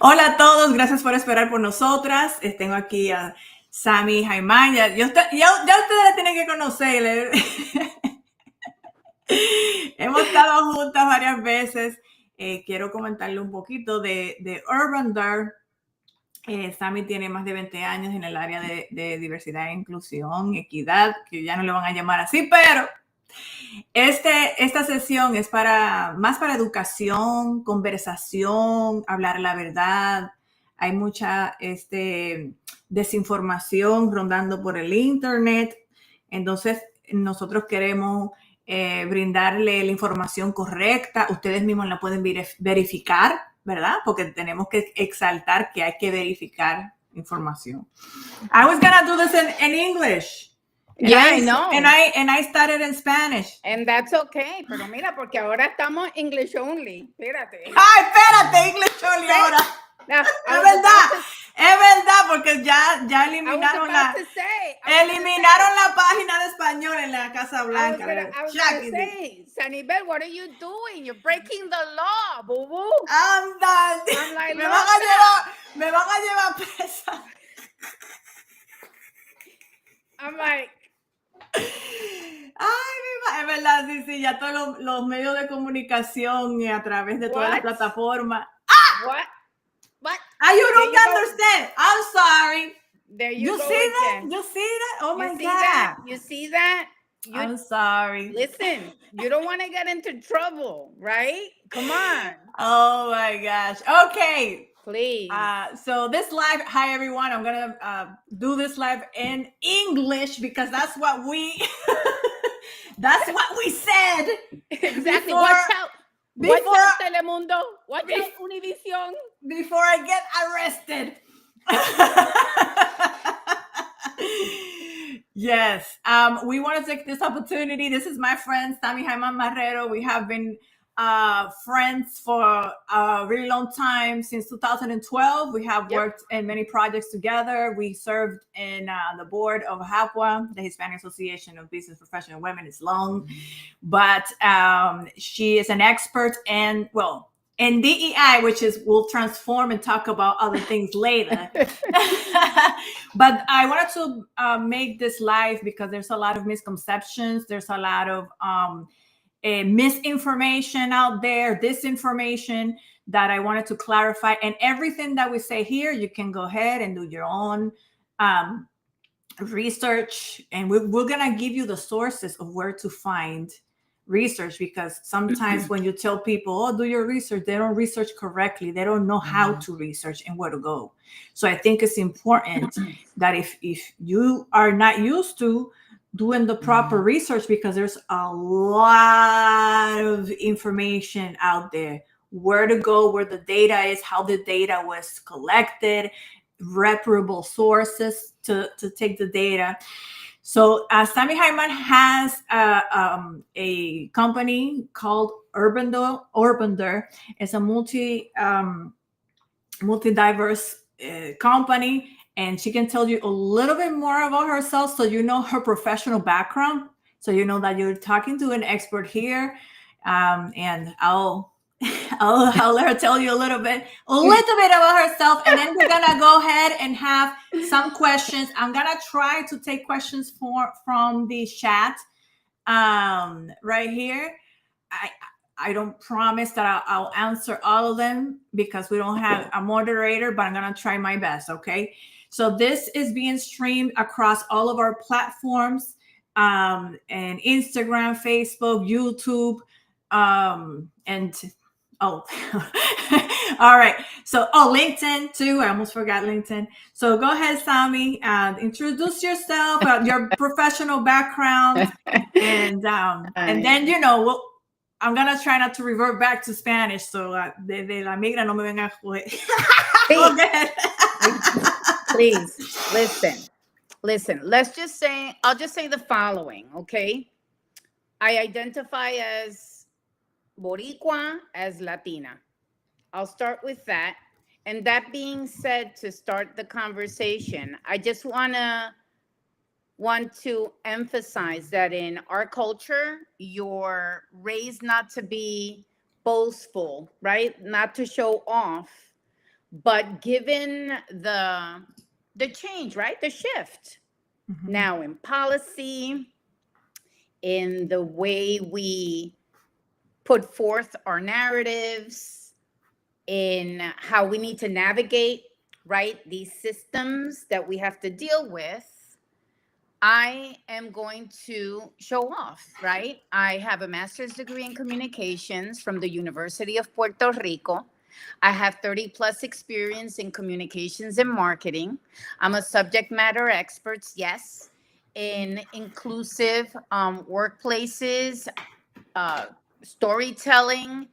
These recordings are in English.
Hola a todos, gracias por esperar por nosotras. Tengo aquí a Sammy y Jaimán. Ya ustedes tienen que conocer. Hemos estado juntas varias veces. Quiero comentarle un poquito de Urban Dare. Sammy tiene más de 20 años en el área de diversidad e inclusión, equidad, que ya no le van a llamar así, pero esta sesión es más para educación, conversación, hablar la verdad. Hay mucha desinformación rondando por el internet. Entonces, nosotros queremos brindarle la información correcta. Ustedes mismos la pueden verificar, ¿verdad? Porque tenemos que exaltar que hay que verificar información. I was gonna do this in English. I know. And I started in Spanish. And that's okay. Pero mira, porque ahora estamos English only. Espérate. Ay, espérate, English only ahora. No, es verdad, porque ya eliminaron la página de español en la Casa Blanca. I was gonna say, Sanibel, what are you doing? You're breaking the law, boo boo. I'm done. I'm like, me van a llevar presa. I'm like, ay, es verdad, sí, ya todos los medios de comunicación y a través de todas las plataformas. What? You don't understand. I'm sorry. There you go see again. that? You see that? Oh my God. You see that? I'm sorry. Listen, you don't want to get into trouble, right? Come on. Oh my gosh. Okay. Please. So this live, hi everyone. I'm gonna do this live in English because that's what we said. Exactly. Watch out Telemundo. Watch out Univision. Before I get arrested. Yes. We want to take this opportunity. This is my friend, Sammy Jaiman Marrero. We have been friends for a really long time, since 2012. We have worked in many projects together. We served in the board of HAPWA, the Hispanic Association of Business Professional Women. It's long, but she is an expert in DEI, which will transform and talk about other things later. But I wanted to make this live because there's a lot of misconceptions. There's a lot of misinformation out there, disinformation that I wanted to clarify. And everything that we say here, you can go ahead and do your own research. And we're going to give you the sources of where to find research, because sometimes when you tell people, do your research, they don't research correctly. They don't know how to research and where to go. So I think it's important that if you are not used to doing the proper research, because there's a lot of information out there, where to go, where the data is, how the data was collected, reputable sources to take the data. So Sammy Jaiman has a company called Urban Dare. It's a multi-diverse company, and she can tell you a little bit more about herself, so you know her professional background, so you know that you're talking to an expert here. And I'll let her tell you a little bit about herself, and then we're gonna go ahead and have some questions. I'm gonna try to take questions from the chat right here. I don't promise that I'll answer all of them because we don't have a moderator, but I'm gonna try my best. Okay, so this is being streamed across all of our platforms, and Instagram, Facebook, YouTube, and all right. So, LinkedIn too. I almost forgot LinkedIn. So go ahead, Sammy, introduce yourself, your professional background, and then, I'm going to try not to revert back to Spanish. So, de la migra no me venga a joder. Please, listen. I'll just say the following, okay? I identify as Boricua, as Latina. I'll start with that. And that being said, to start the conversation, I just want to emphasize that in our culture, you're raised not to be boastful, right? Not to show off, But given the change, right? The shift now in policy, in the way we put forth our narratives, in how we need to navigate, right? These systems that we have to deal with, I am going to show off, right? I have a master's degree in communications from the University of Puerto Rico. I have 30 plus experience in communications and marketing. I'm a subject matter expert, yes, in inclusive workplaces, uh, storytelling,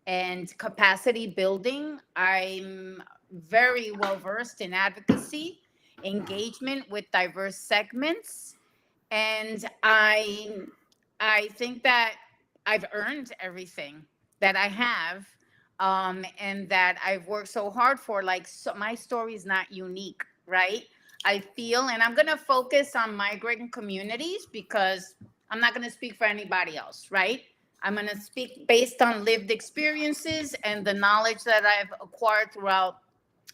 and capacity building. I'm very well versed in advocacy, engagement with diverse segments, and I think that I've earned everything that I have, and that I've worked so hard for. Like, so my story is not unique, right? I feel, and I'm gonna focus on migrant communities because I'm not gonna speak for anybody else, right? I'm gonna speak based on lived experiences and the knowledge that I've acquired throughout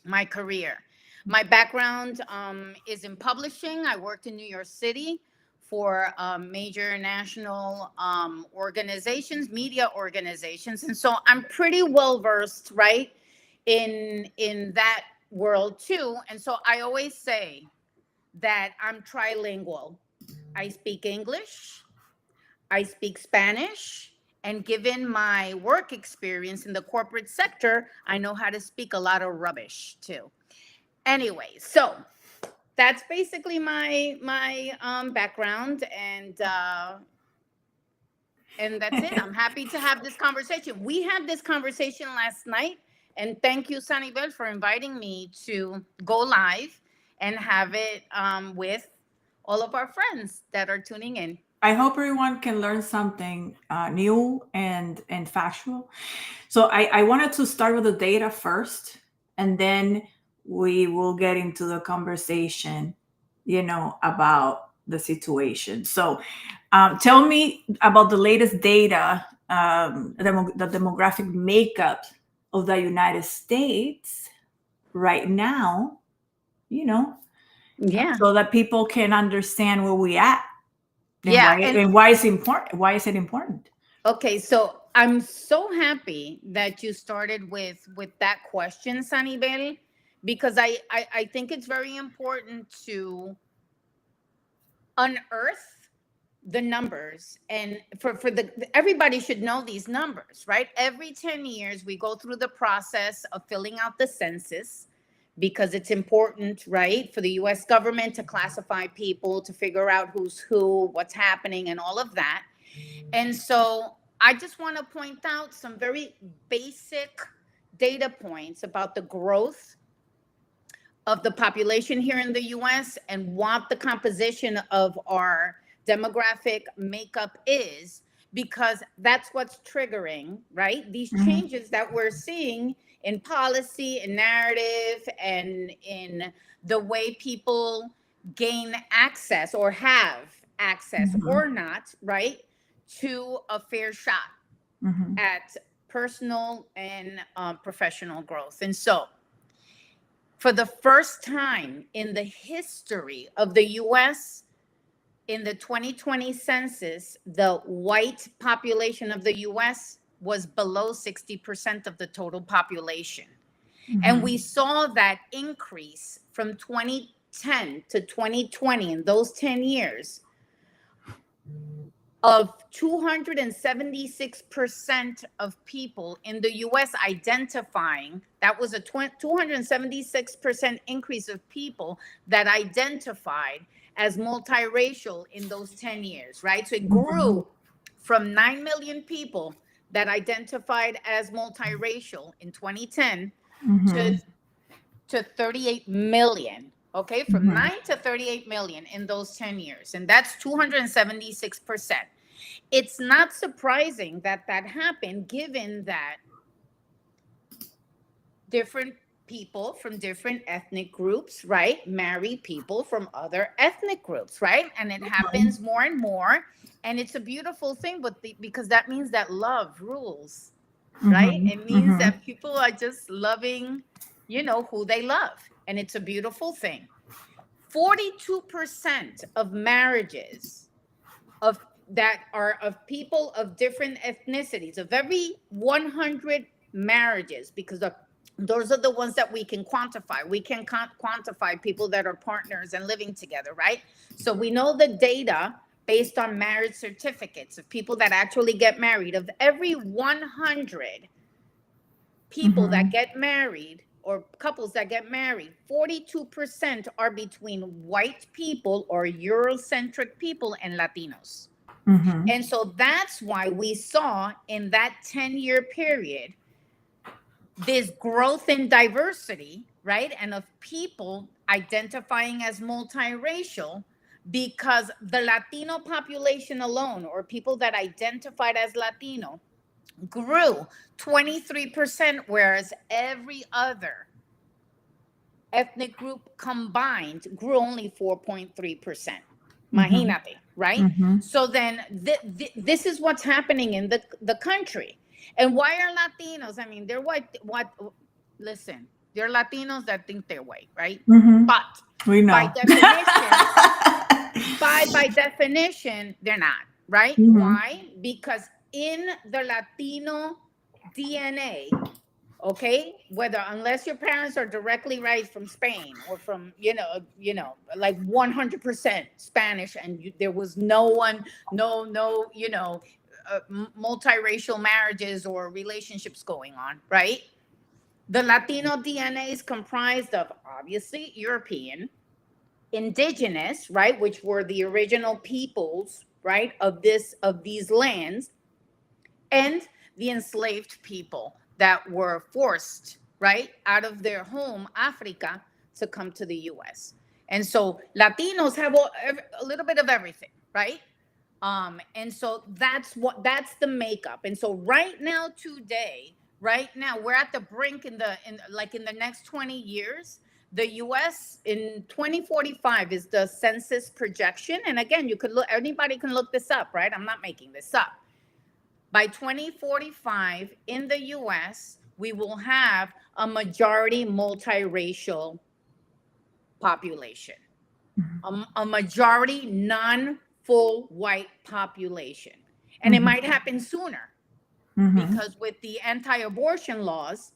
my career. My background is in publishing. I worked in New York City for major national organizations, media organizations, and so I'm pretty well versed, right, in that world too. And so I always say that I'm trilingual. I speak English, I speak Spanish, and given my work experience in the corporate sector, I know how to speak a lot of rubbish too. Anyway, so that's basically my background, and that's it. I'm happy to have this conversation. We had this conversation last night, and thank you, Sanibel, for inviting me to go live and have it with all of our friends that are tuning in. I hope everyone can learn something new and factual. So I wanted to start with the data first, and then we will get into the conversation, about the situation. So tell me about the latest data, the demographic makeup of the United States right now, you know, Yeah. so that people can understand where we at Yeah. And and why it's important. Why is it important? okay, so I'm so happy that you started with that question, Sanibel, because I think it's very important to unearth the numbers, and for the everybody should know these numbers, right? Every 10 years we go through the process of filling out the census because it's important, right, for the US government to classify people, to figure out who's who, what's happening, and all of that. And so I just want to point out some very basic data points about the growth of the population here in the US and what the composition of our demographic makeup is, because that's what's triggering, right? These Mhm. changes that we're seeing in policy and narrative and in the way people gain access or have access Mhm. or not, right, to a fair shot Mhm. at personal and professional growth. And so, for the first time in the history of the US, in the 2020 census, the white population of the US was below 60% of the total population. And we Mhm. saw that increase from 2010 to 2020, in those 10 years, of 276% of people in the US identifying, that was a 276% increase of people that identified as multiracial in those 10 years, right? So it Mhm. grew from 9 million people that identified as multiracial in 2010 to, Mhm. to 38 million. Okay, from Mhm. 9 to 38 million in those 10 years. And that's 276%. It's not surprising that that happened, given that different people from different ethnic groups, right, marry people from other ethnic groups, right? And it happens more and more. And it's a beautiful thing, but because that means that love rules, right? Mhm. It means Mhm. that people are just loving, who they love. And it's a beautiful thing. 42% of marriages that are of people of different ethnicities, of every 100 marriages, because those are the ones that we can quantify. We can quantify people that are partners and living together, right? So we know the data based on marriage certificates of people that actually get married. Of every 100 people that get married, or couples that get married, 42% are between white people or Eurocentric people and Latinos. And so that's why we saw in that 10-year period this growth in diversity, right? And of people identifying as multiracial, because the Latino population alone, or people that identified as Latino, grew 23%, whereas every other ethnic group combined grew only 4.3%. Imagínate, right? So then this is what's happening in the country. And why are Latinos? I mean, they're white. Listen, they're Latinos that think they're white, right? But we know. by definition, they're not, right? Why? Because in the Latino DNA, okay, unless your parents are directly raised from Spain or from like 100% Spanish, and there was no multiracial marriages or relationships going on, right? The Latino DNA is comprised of, obviously, European, indigenous, right, which were the original peoples, right, of these lands, and the enslaved people that were forced, right, out of their home, Africa, to come to the U.S. And so Latinos have a little bit of everything, right? And so that's the makeup. And so right now, we're at the brink in the next 20 years. The U.S. in 2045 is the census projection. And again, anybody can look this up, right? I'm not making this up. By 2045 in the U.S., we will have a majority multiracial population, a majority non-full white population. And it might happen sooner because with the anti-abortion laws,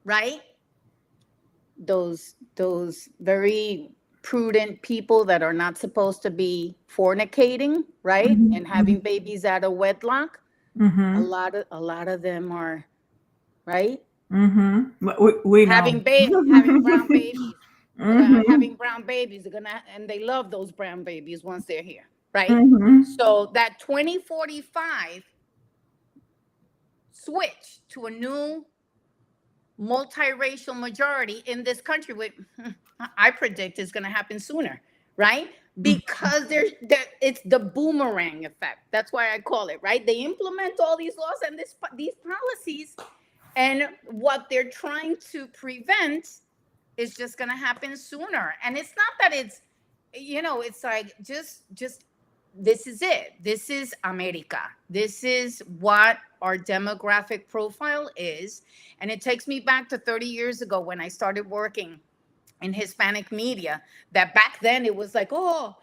right? Those very prudent people that are not supposed to be fornicating, right? And having babies out of wedlock. A lot of them are, right? We know. Having brown babies. Having brown babies, and they love those brown babies once they're here, right? So that 2045 switch to a new multiracial majority in this country, I predict is going to happen sooner, right? Because it's the boomerang effect. That's why I call it, right? They implement all these laws and these policies, and what they're trying to prevent is just going to happen sooner. And it's not that it's like just this is it. This is America. This is what our demographic profile is. And it takes me back to 30 years ago when I started working in Hispanic media, that back then it was like, the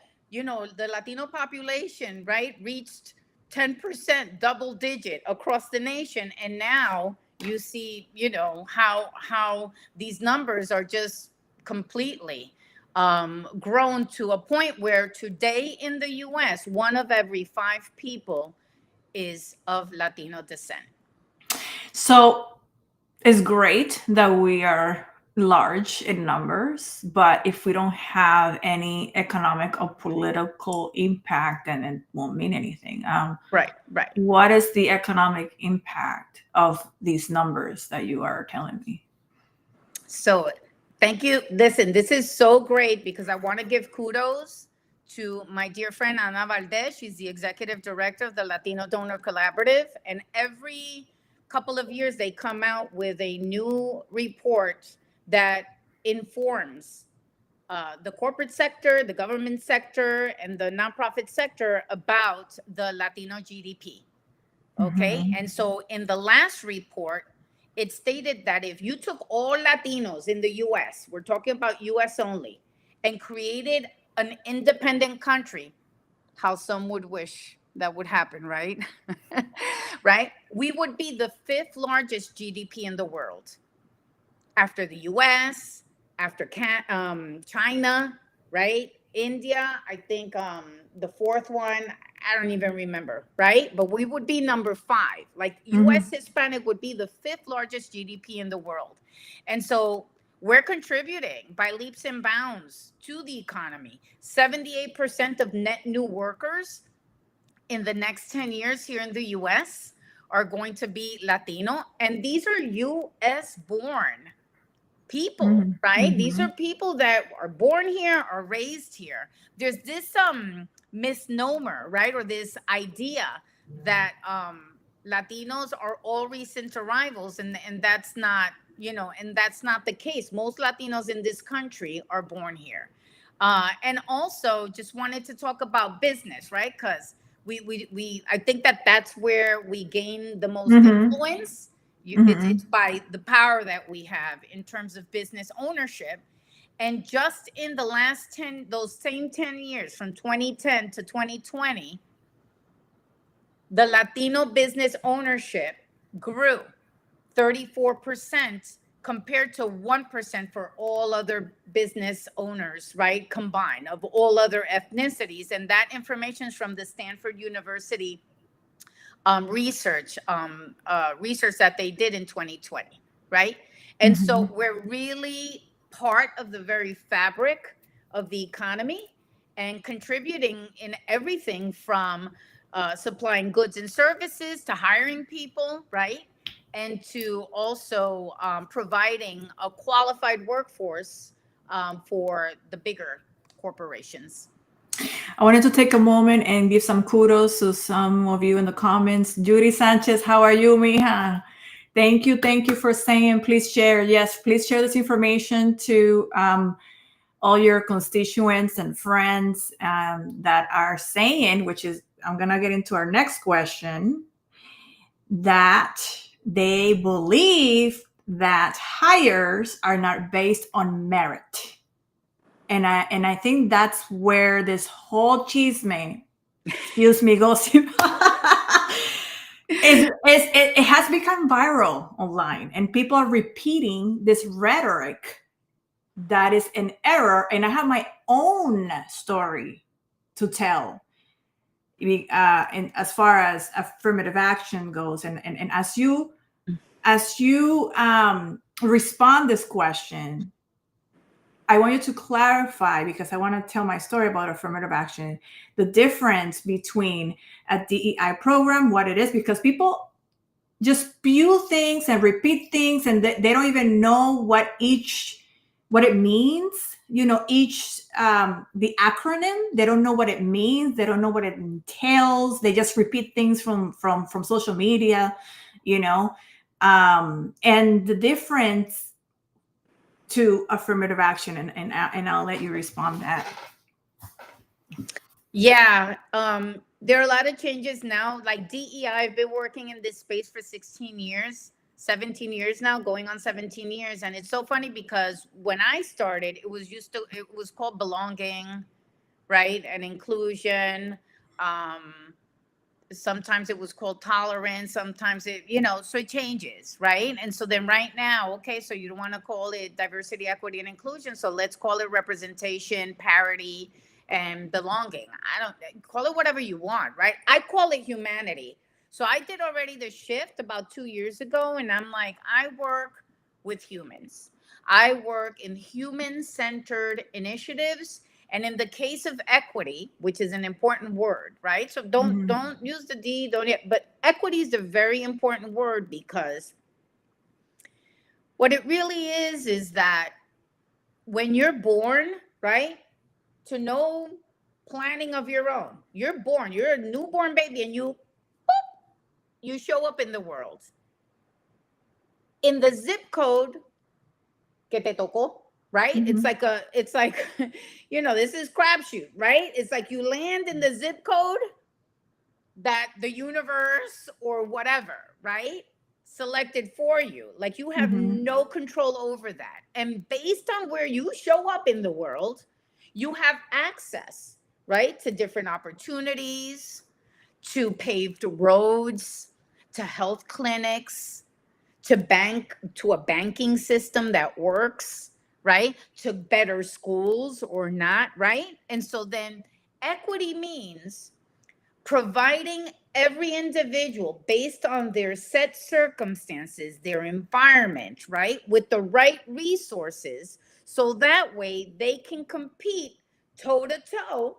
Latino population, right, reached 10%, double digit across the nation. And now you see, how these numbers are just completely grown to a point where today in the U.S., 1 of every 5 people is of Latino descent. So it's great that we are large in numbers, but if we don't have any economic or political impact, then it won't mean anything. Right. What is the economic impact of these numbers that you are telling me? So thank you. Listen, this is so great because I want to give kudos to my dear friend Ana Valdez. She's the executive director of the Latino Donor Collaborative. And every couple of years, they come out with a new report that informs the corporate sector, the government sector, and the nonprofit sector about the Latino GDP. Okay. And so in the last report, it stated that if you took all Latinos in the US, we're talking about US only, and created an independent country, how some would wish that would happen, right? Right? We would be the fifth largest GDP in the world after the US, after China, right? India, I think the fourth one, I don't even remember, right? But we would be number five. Like US Mhm. Hispanic would be the fifth largest GDP in the world. And so we're contributing by leaps and bounds to the economy. 78% of net new workers in the next 10 years here in the US are going to be Latino. And these are US born people, Mhm. right? These are Mhm. people that are born here or raised here. There's this misnomer, right? Or this idea that Latinos are all recent arrivals, and that's not, and that's not the case. Most Latinos in this country are born here. And also just wanted to talk about business, right? Because we I think that that's where we gain the most Mhm. influence. It's Mhm. by the power that we have in terms of business ownership. And just in the last 10, those same 10 years, from 2010 to 2020, the Latino business ownership grew 34% compared to 1% for all other business owners, right? Combined of all other ethnicities. And that information is from the Stanford University research that they did in 2020, right? And so Mhm. we're really part of the very fabric of the economy and contributing in everything from supplying goods and services to hiring people, right? And to also providing a qualified workforce for the bigger corporations. I wanted to take a moment and give some kudos to some of you in the comments. Judy Sanchez, how are you, mija? Thank you for saying. Please share. Yes, please share this information to all your constituents and friends that are saying, which is, I'm gonna get into our next question, that they believe that hires are not based on merit. And I think that's where this whole chisme, excuse me, gossip, it has become viral online, and people are repeating this rhetoric that is an error. And I have my own story to tell, and as far as affirmative action goes, and as you respond this question, I want you to clarify, because I want to tell my story about affirmative action, the difference between a DEI program, what it is, because people just spew things and repeat things, and they don't even know what it means. Each the acronym, they don't know what it means. They don't know what it entails. They just repeat things from social media, you know. And the difference to affirmative action, and I'll let you respond to that. Yeah, there are a lot of changes now. Like DEI, I've been working in this space for 16 years, 17 years now, going on 17 years. And it's so funny because when I started, it was called belonging, right? And inclusion. Um, Sometimes it was called tolerance. Sometimes so it changes, right? And so then right now, okay, so you don't want to call it diversity, equity, and inclusion. So let's call it representation, parity, and belonging. I don't call it whatever you want, right? I call it humanity. So I did already the shift about 2 years ago, and I'm like, I work with humans. I work in human centered initiatives, and in the case of equity, which is an important word, right? So don't Mhm. don't use the D, don't yet, but equity is a very important word, because what it really is that when you're born, right, to no planning of your own, you're born, you're a newborn baby, and you show up in the world in the zip code que te tocó, right? Mhm. It's like, this is crapshoot, right? It's like you land in the zip code that the universe or whatever, right, selected for you. Like you have Mm-hmm. no control over that. And based on where you show up in the world, you have access, right, to different opportunities, to paved roads, to health clinics, to a banking system that works, right? To better schools or not, right? And so then equity means providing every individual based on their set circumstances, their environment, right, with the right resources, so that way they can compete toe to toe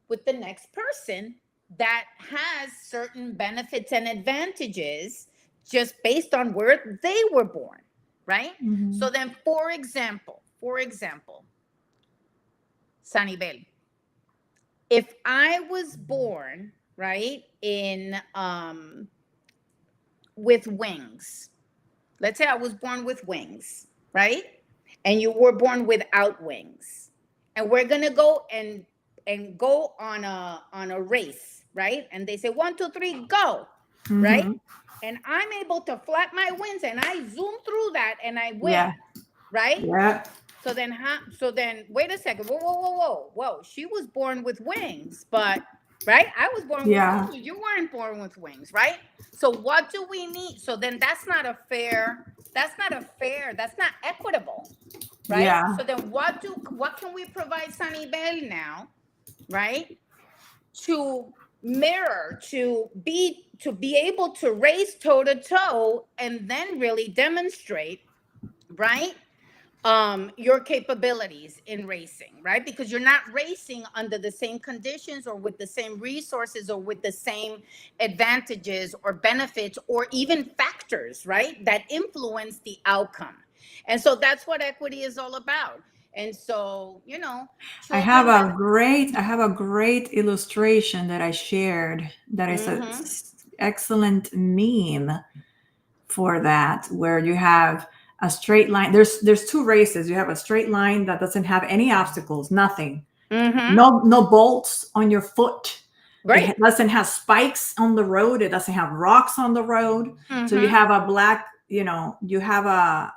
with the next person that has certain benefits and advantages just based on where they were born, right? Mm-hmm. So then, for example, Sanibel, if I was born, right, in with wings, let's say I was born with wings, right? And you were born without wings. And we're gonna go and go on a race, right? And they say 1, 2, 3, go, right? Mm-hmm. And I'm able to flap my wings and I zoom through that and I win, Yeah. right? Yeah. So then wait a second. Whoa. She was born with wings, but right? I was born with Yeah. wings. You weren't born with wings, right? So what do we need? So then that's not equitable, right? Yeah. So then what can we provide Sunny Bell now, right? To mirror, to be able to race toe to toe and then really demonstrate, right, your capabilities in racing, right? Because you're not racing under the same conditions or with the same resources or with the same advantages or benefits or even factors, right, that influence the outcome. And so that's what equity is all about. And so, children have. I have a great illustration that I shared that is a Mm-hmm. excellent meme for that, where you have a straight line. There's two races. You have a straight line that doesn't have any obstacles, nothing. Mm-hmm. No bolts on your foot. Right. Doesn't have spikes on the road. It doesn't have rocks on the road. So you Mm-hmm. have a black, you have a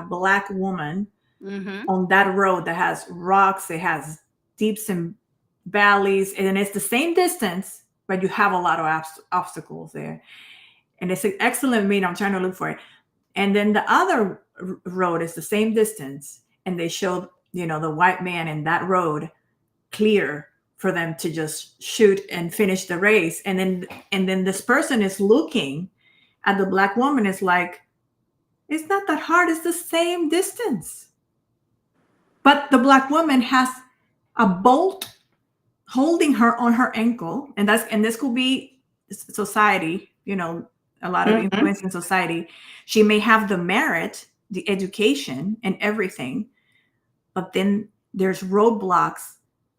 black woman Mm-hmm. on that road that has rocks, it has deeps and valleys, and it's the same distance, but you have a lot of obstacles there. And it's an excellent mean. I'm trying to look for it. And then the other road is the same distance, and they showed, the white man in that road clear for them to just shoot and finish the race. And then this person is looking at the black woman, is like, it's not that hard, it's the same distance. But the black woman has a bolt holding her on her ankle, and this could be society, a lot of Mm-hmm. influence in society. She may have the merit, the education, and everything, but then there's roadblocks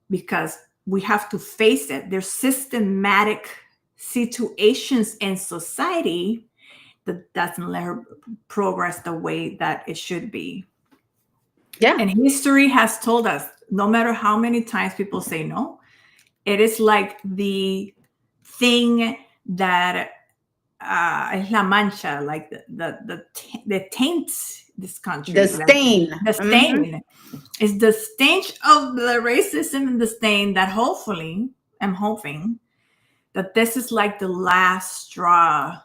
because we have to face it. There's systematic situations in society that doesn't let her progress the way that it should be. Yeah. And history has told us, no matter how many times people say no, it is like the thing that es la mancha, like the taints this The country. Like stain. the Mm-hmm. stain is the stench of the racism and the stain that hopefully, I'm hoping that this is like the last straw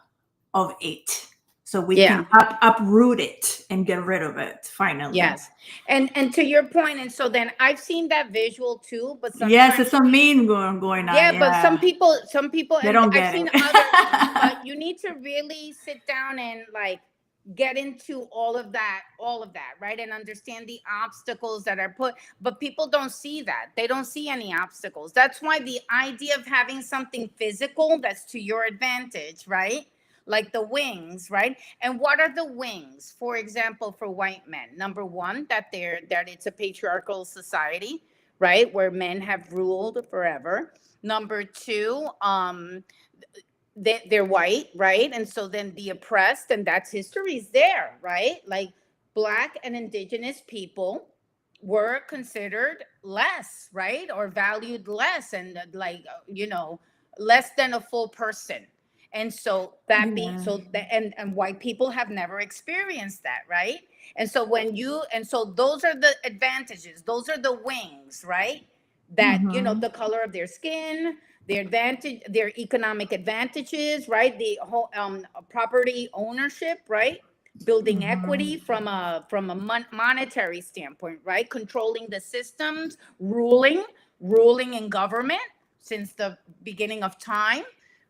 of it. So we Yeah. can uproot it and get rid of it finally. Yes. And to your point, and so then I've seen that visual too, but Yes, sometimes, it's a meme going on. yeah, but some Yeah, people, some people, they and don't I've get seen others, it. but you need to really sit down and like get into all of that, right? And understand the obstacles that are put, but people don't see that. They don't see any obstacles. That's why the idea of having something physical that's to your advantage, right? Like the wings, right? And what are the wings? For example, for white men, number one, that it's a patriarchal society, right, where men have ruled forever. Number two, they're white, right? And so then the oppressed, and that's history's there, right? Like Black and indigenous people were considered less, right? Or valued less, and less than a full person. And so that being Yeah. so the, and white people have never experienced that, right? And so when you and so those are the advantages, those are the wings, right? That the color of their skin, their advantage, their economic advantages, right? The whole property ownership, right? Building equity from a monetary standpoint, right? Controlling the systems, ruling in government since the beginning of time,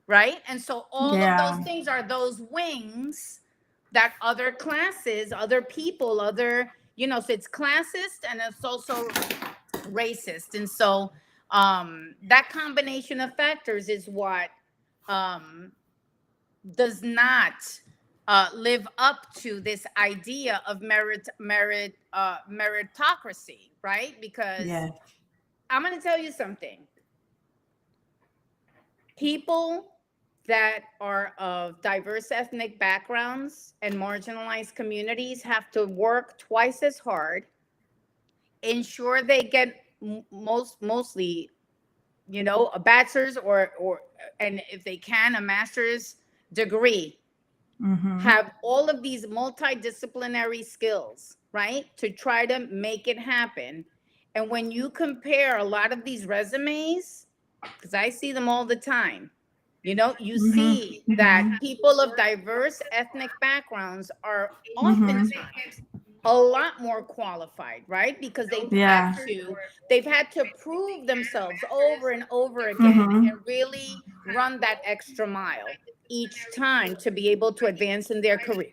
right? And so all of those Yeah. things are those wings that other classes, other people, so it's classist and it's also racist. And so that combination of factors is what um, does not live up to this idea of meritocracy, right? Because Yeah. I'm going to tell you something. People that are of diverse ethnic backgrounds and marginalized communities have to work twice as hard, ensure they get mostly a bachelor's or and if they can a master's degree, have all of these multidisciplinary skills, right, to try to make it happen. And when you compare a lot of these resumes, because I see them all the time, you see that people of diverse ethnic backgrounds are oftentimes a lot more qualified, right? Because Yeah. they've had to prove themselves over and over again and really run that extra mile each time to be able to advance in their career,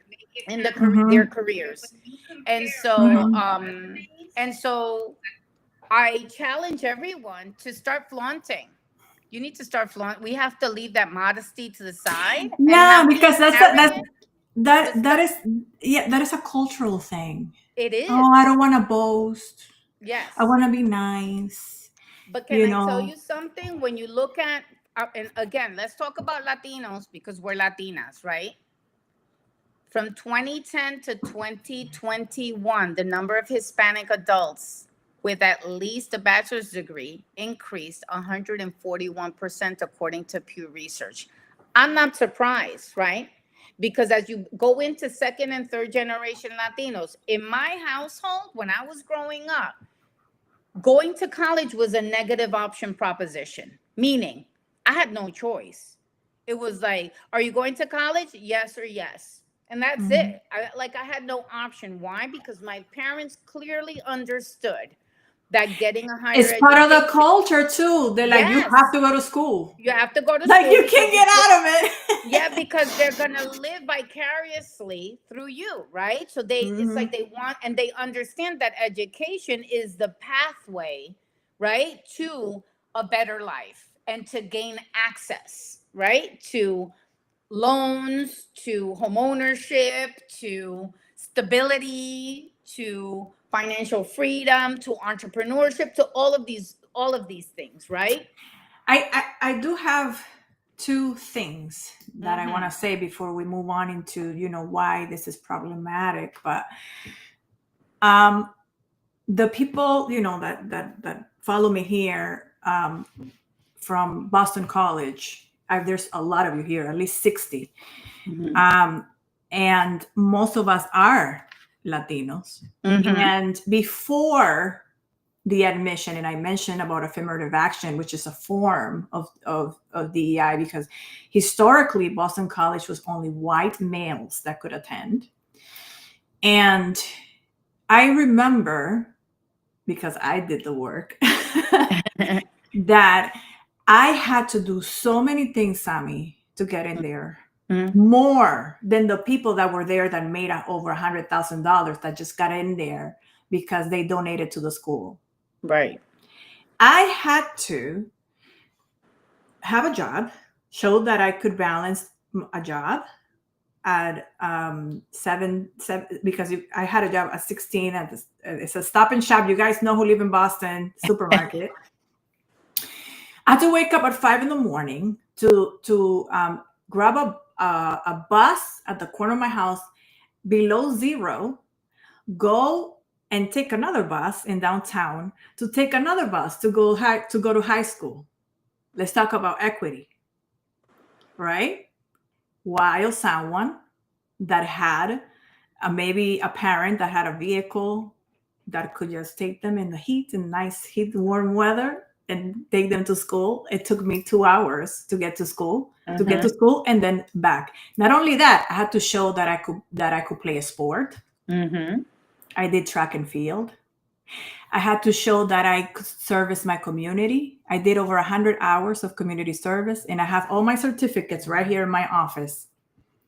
their careers. And so I challenge everyone to start flaunting. You need to start flaunting. We have to leave that modesty to the side and Yeah, not because being arrogant, but that is, yeah, that is a cultural thing. it Oh, I is. don't want to boast. I Yes. want to be nice. But can You I tell know. you something? When you look at, and again, let's talk about Latinos because we're Latinas, right? From 2010 to 2021, the number of Hispanic adults with at least a bachelor's degree increased 141% according to Pew Research. I'm not surprised, right? Because as you go into second and third generation Latinos, in my household, when I was growing up, going to college was a negative option proposition, meaning I had no choice. It was like, are you going to college? Yes or yes. And that's it. I had no option. Why? Because my parents clearly understood that getting a higher It's part of the education, culture too. They're like, you have yes, to go to school. you have to go to Like school you because can't get out of it. yeah, because they're gonna live vicariously through you, right? So it's like they want and they understand that education is the pathway, right, to a better life and to gain access, right, to loans, to home ownership, to stability, to financial freedom, to entrepreneurship, to all of these things, right? I do have two things that I want to Mm-hmm. say before we move on into, why this is problematic. But um, the people, that follow me here, from Boston College, there's a lot of you here, at least 60. Mm-hmm. Um, and most of us are Latinos. Mm-hmm. And before the admission, and I mentioned about affirmative action, which is a form of DEI, because historically Boston College was only white males that could attend. And I remember, because I did the work, that I had to do so many things, Sammy, to get in there. Mm-hmm. More than the people that were there that made over $100,000 that just got in there because they donated to the school. Right. I had to have a job, show that I could balance a job at seven, because I had a job at 16 at this, it's a Stop and Shop. You guys know who live in Boston, supermarket. I had to wake up at 5 in the morning to grab a bus at the corner of my house below zero, go and take another bus in downtown, to take another bus to go to high school. Let's talk about equity, right? while someone that had maybe a parent that had a vehicle that could just take them in the heat and nice heat, warm weather, and take them to school. It took me 2 hours to get to school, and then back. Not only that, I had to show that I could play a sport. Mm-hmm. I did track and field. I had to show that I could service my community. I did over 100 hours of community service, and I have all my certificates right here in my office,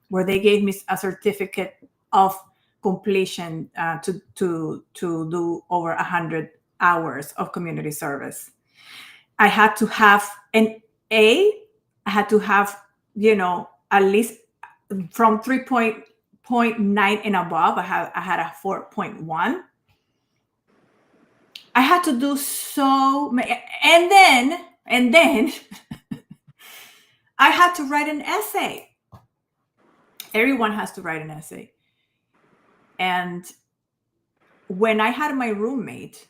where they gave me a certificate of completion to do over 100 hours of community service. I had to have an A. I had to have, at least from 3.9 and above. I had a 4.1. I had to do so many, and then I had to write an essay. Everyone has to write an essay. And when I had my roommate,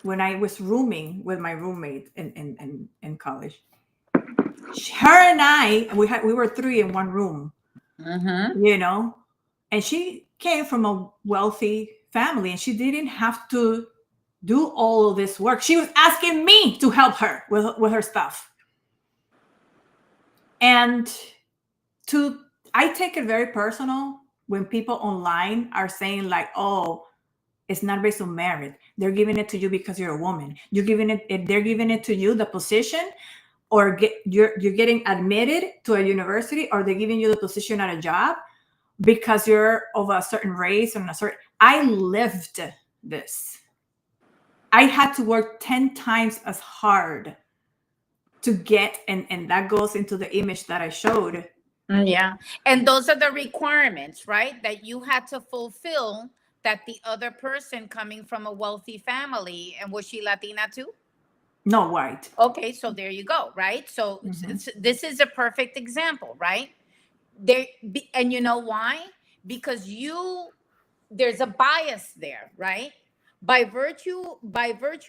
when I was rooming with my roommate in college, her and I, we were three in one room, and she came from a wealthy family, and she didn't have to do all of this work. She was asking me to help her with her stuff. And I take it very personal when people online are saying like, oh, it's not based on merit. They're giving it to you because you're a woman. They're giving it to you, the position, or you're getting admitted to a university, or they're giving you the position at a job because you're of a certain race and I lived this. I had to work 10 times as hard to get, and that goes into the image that I showed. Yeah. And those are the requirements, right? That you had to fulfill, that the other person coming from a wealthy family, and was she Latina too? No, white. Okay, so there you go, right? So this is a perfect example, right? And you know why? Because there's a bias there, right? By virtue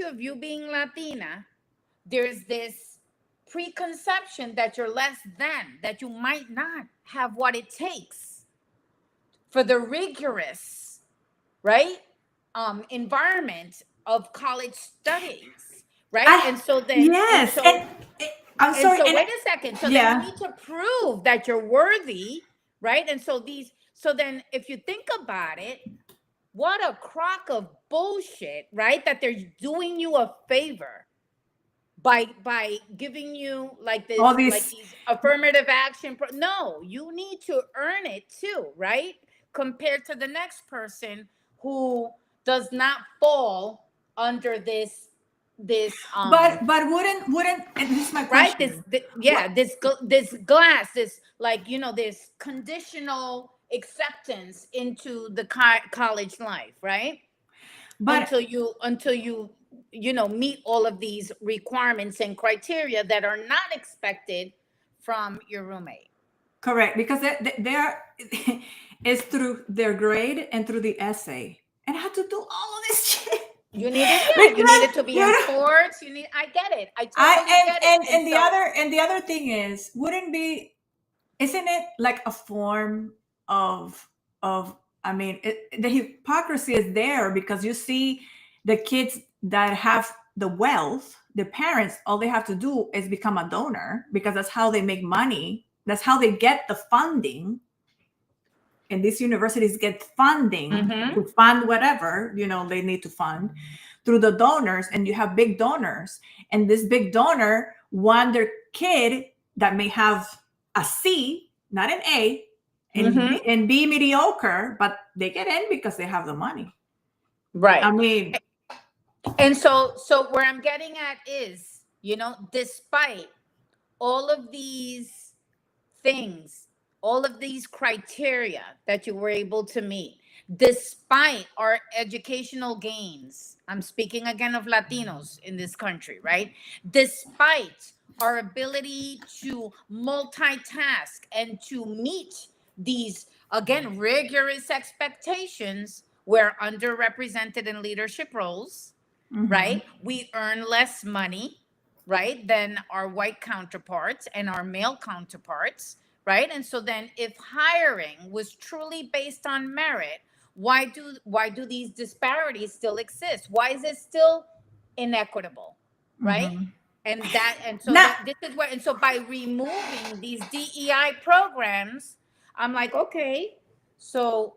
of you being Latina, there's this preconception that you're less than, that you might not have what it takes for the rigorous, right, environment of college studies, right? And so then, Yes, I'm and sorry. so And wait a second. So then you yeah, need to prove that you're worthy, right? And so then if you think about it, what a crock of bullshit, right? That they're doing you a favor by giving you like all these these, affirmative action. No, you need to earn it too, right? Compared to the next person who does not fall under this but wouldn't, and this is my right, question. yeah, What? this glass, this, like, this conditional acceptance into the college life, right? But Until you meet all of these requirements and criteria that are not expected from your roommate. correct, because they are it's through their grade and through the essay, and I had to do all of this shit. You Because needed to be in sports. I get it. I totally I get it. And and so the other thing is, wouldn't be, isn't it like a form of of I mean, the hypocrisy is there, because you see the kids that have the wealth, the parents, all they have to do is become a donor, because that's how they make money, that's how they get the funding. And these universities get funding Mhm. to fund whatever they need to fund through the donors, and you have big donors, and this big donor want their kid that may have a C, not an A, Mhm. and be mediocre, but they get in because they have the money. Right. I mean, And so where I'm getting at is, despite all of these things, all of these criteria that you were able to meet, despite our educational gains, I'm speaking again of Latinos in this country, right? Despite our ability to multitask and to meet these, again, rigorous expectations, we're underrepresented in leadership roles, mhm. right? We earn less money, right, than our white counterparts and our male counterparts, right? And so then if hiring was truly based on merit, why do these disparities still exist? Why is it still inequitable, right? Mhm. And so Now, that this is where, and so by removing these DEI programs, I'm like, okay, so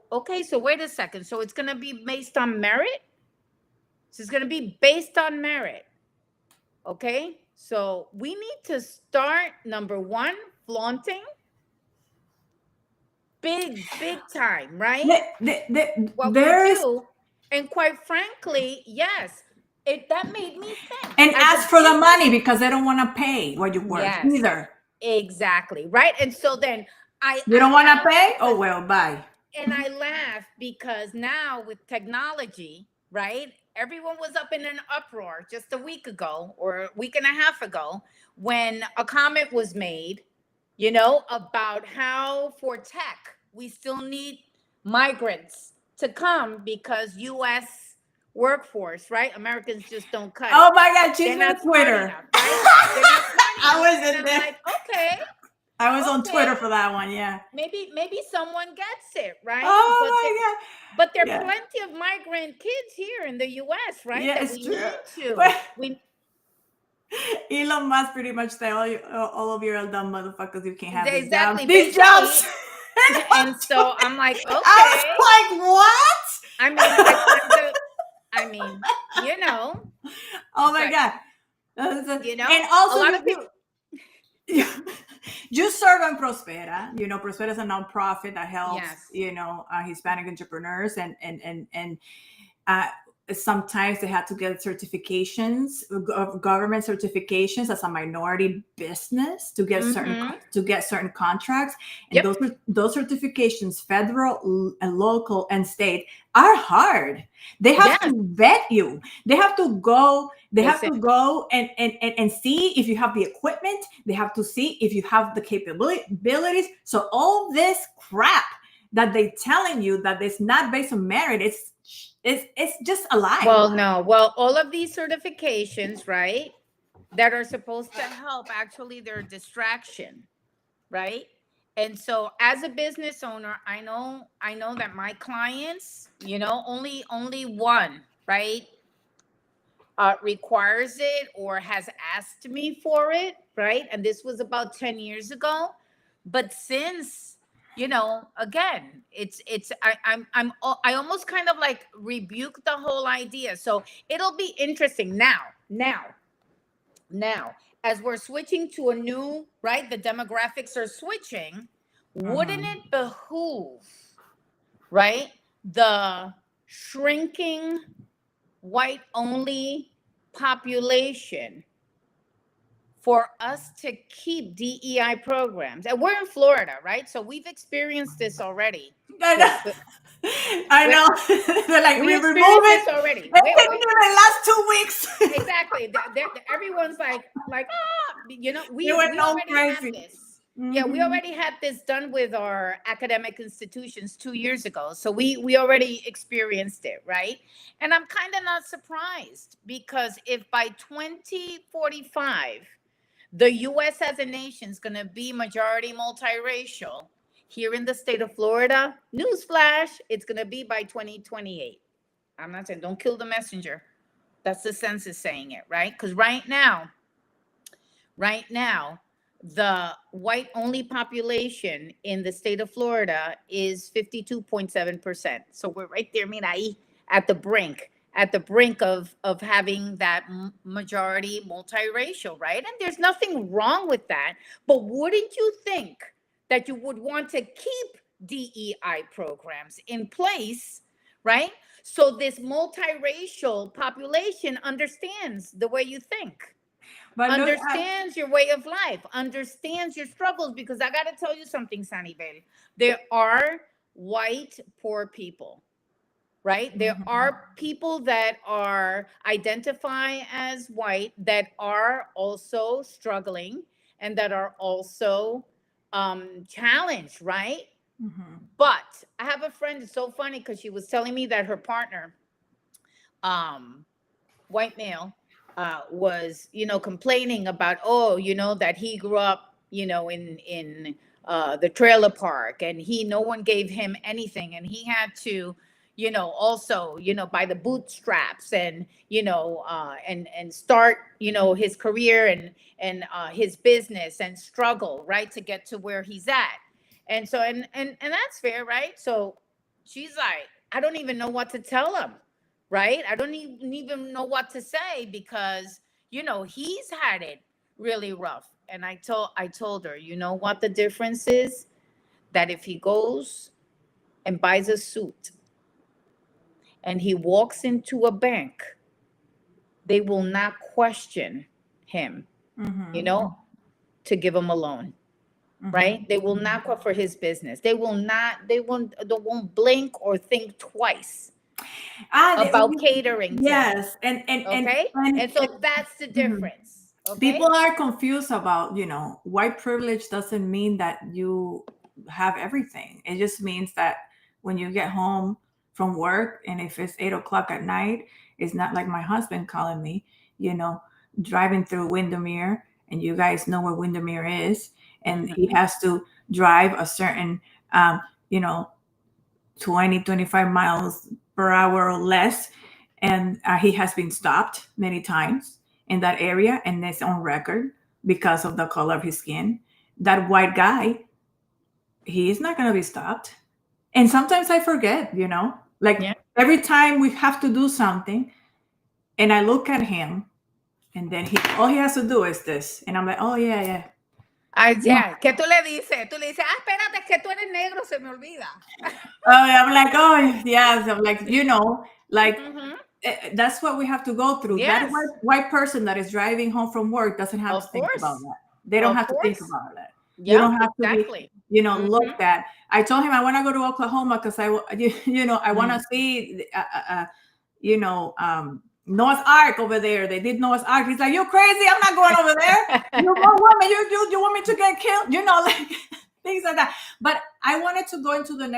wait a second. So it's gonna be based on merit? So it's gonna be based on merit. Okay. So we need to start number one, flaunting big time, right? What we there's do. And quite frankly, yes, that made me think and as a ask for the business. money because they don't want to pay what you're worth Yes, either. exactly. Right. And so then You I don't want to laugh pay? Oh because, well, bye. and I laugh because now with technology, right? Everyone was up in an uproar just a week ago or a week and a half ago when a comment was made, about how for tech we still need migrants to come because US workforce, right? Americans just don't cut Oh it. my God, she's They're on not smart Twitter. enough, right? They're not smart I enough. was And in I'm there. like, okay, I was on okay, Twitter for that one. Yeah. maybe someone gets it, right? Oh But my God. but there are Yeah. plenty of migrant kids here in the US, right? Yeah, That it's we true. need to. But Elon Musk pretty much say all of you are dumb motherfuckers. You can't have this job. Exactly, These basically. jobs. And so I'm like, I okay. was like, what? I mean, I mean, you know, Oh my but God. And a also lot of people. you you serve on Prospera. Prospera is a nonprofit that helps, Yes. Hispanic entrepreneurs and uh, sometimes they had to get certifications, government certifications as a minority business Mm-hmm. to get certain contracts. And Yep. those certifications, federal and local and state, are hard. They have Yes. to vet you. They have to go. They have Listen. to go and see if you have the equipment. They have to see if you have the capabilities. So all this crap that they telling you that it's not based on merit, it's just a lie. Well, no. Well, all of these certifications, right, that are supposed to help, actually, they're a distraction, right? And so as a business owner, I know that my clients, only one, right, requires it or has asked me for it, right? And this was about 10 years ago. But since, again, I almost kind of like rebuke the whole idea. So it'll be interesting now, as we're switching to a new, right? The demographics are switching. Wouldn't Mhm. it behoove, right? The shrinking white only population for us to keep DEI programs. And we're in Florida, right? So we've experienced this already. I With, know. with, I with know. They're like, we we remove experienced it. this already. It took me the last 2 weeks. Exactly. Everyone's like, They we went we all already had crazy. this. Yeah, we Mhm. already had this done with our academic institutions 2 years ago. So we already experienced it, right? And I'm kind of not surprised because if by 2045 the US as a nation is going to be majority multiracial, here in the state of Florida, newsflash, it's going to be by 2028. I'm not saying don't kill the messenger. That's the census saying it, right? Because right now, the white only population in the state of Florida is 52.7%. So we're right there, mira, ahí, at the brink of having that majority multiracial, right? And there's nothing wrong with that. But wouldn't you think that you would want to keep DEI programs in place, right? So this multiracial population understands the way you think, But look, understands your way of life, understands your struggles. Because I got to tell you something, Sanibel. There are white poor people, right? There are people that are identify as white that are also struggling and that are also challenged, right? mhm. But I have a friend. It's so funny because she was telling me that her partner, um, white male, was complaining about, that he grew up, in the trailer park, and no one gave him anything, and he had to, also, by the bootstraps, and and start, his career, and his business, and struggle, right, to get to where he's at. And so, and that's fair, right? So she's like, I don't even know what to tell him, right? I don't even know what to say, because he's had it really rough. And I told her, you know what the difference is? That if he goes and buys a suit and he walks into a bank, they will not question him, you Mm-hmm. know, to give him a loan, Mm-hmm. right? They will not go for his business. They won't blink or think twice Ah, about catering to him. yes, Okay? And and so that's the mhm. difference. Okay? People are confused about, white privilege doesn't mean that you have everything. It just means that when you get home from work, and if it's 8 o'clock at night, it's not like my husband calling me, you know, driving through Windermere, and you guys know where Windermere is, and he Mhm. has to drive a certain, you know, 20, 25 miles per hour or less. And he has been stopped many times in that area, and it's on record because of the color of his skin. That white guy, he is not going to be stopped. And sometimes I forget, like Yeah. every time we have to do something, and I look at him, and then all he has to do is this. And I'm like, oh, yeah, yeah. Ay, No. ya, ¿qué tú le dices? Tú le dices, espérate, es que tú eres negro, se me olvida. I'm like, oh, yes. I'm like, like Mhm. that's what we have to go through. That Yes, white person that is driving home from work doesn't have to of think about course. that. They don't Of have to think course. about that. You Yep, don't have to be, exactly. Mhm. looked at. I told him I want to go to Oklahoma because I want to Mm. see, you know, um, Noah's Ark over there. They did Noah's Ark. He's like, you crazy? I'm not going over there. You want women? You want me to get killed? Like things like that. But I wanted to go into the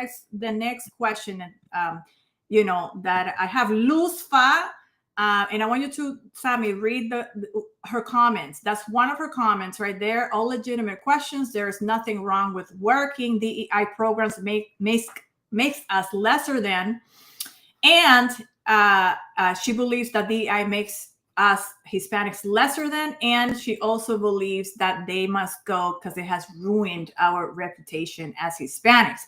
next question, that I have loose fa. And I want you to, Sammy, read her comments. That's one of her comments right there. All legitimate questions. There is nothing wrong with working. DEI programs makes us lesser than, and she believes that DEI makes us Hispanics lesser than, and she also believes that they must go because it has ruined our reputation as Hispanics.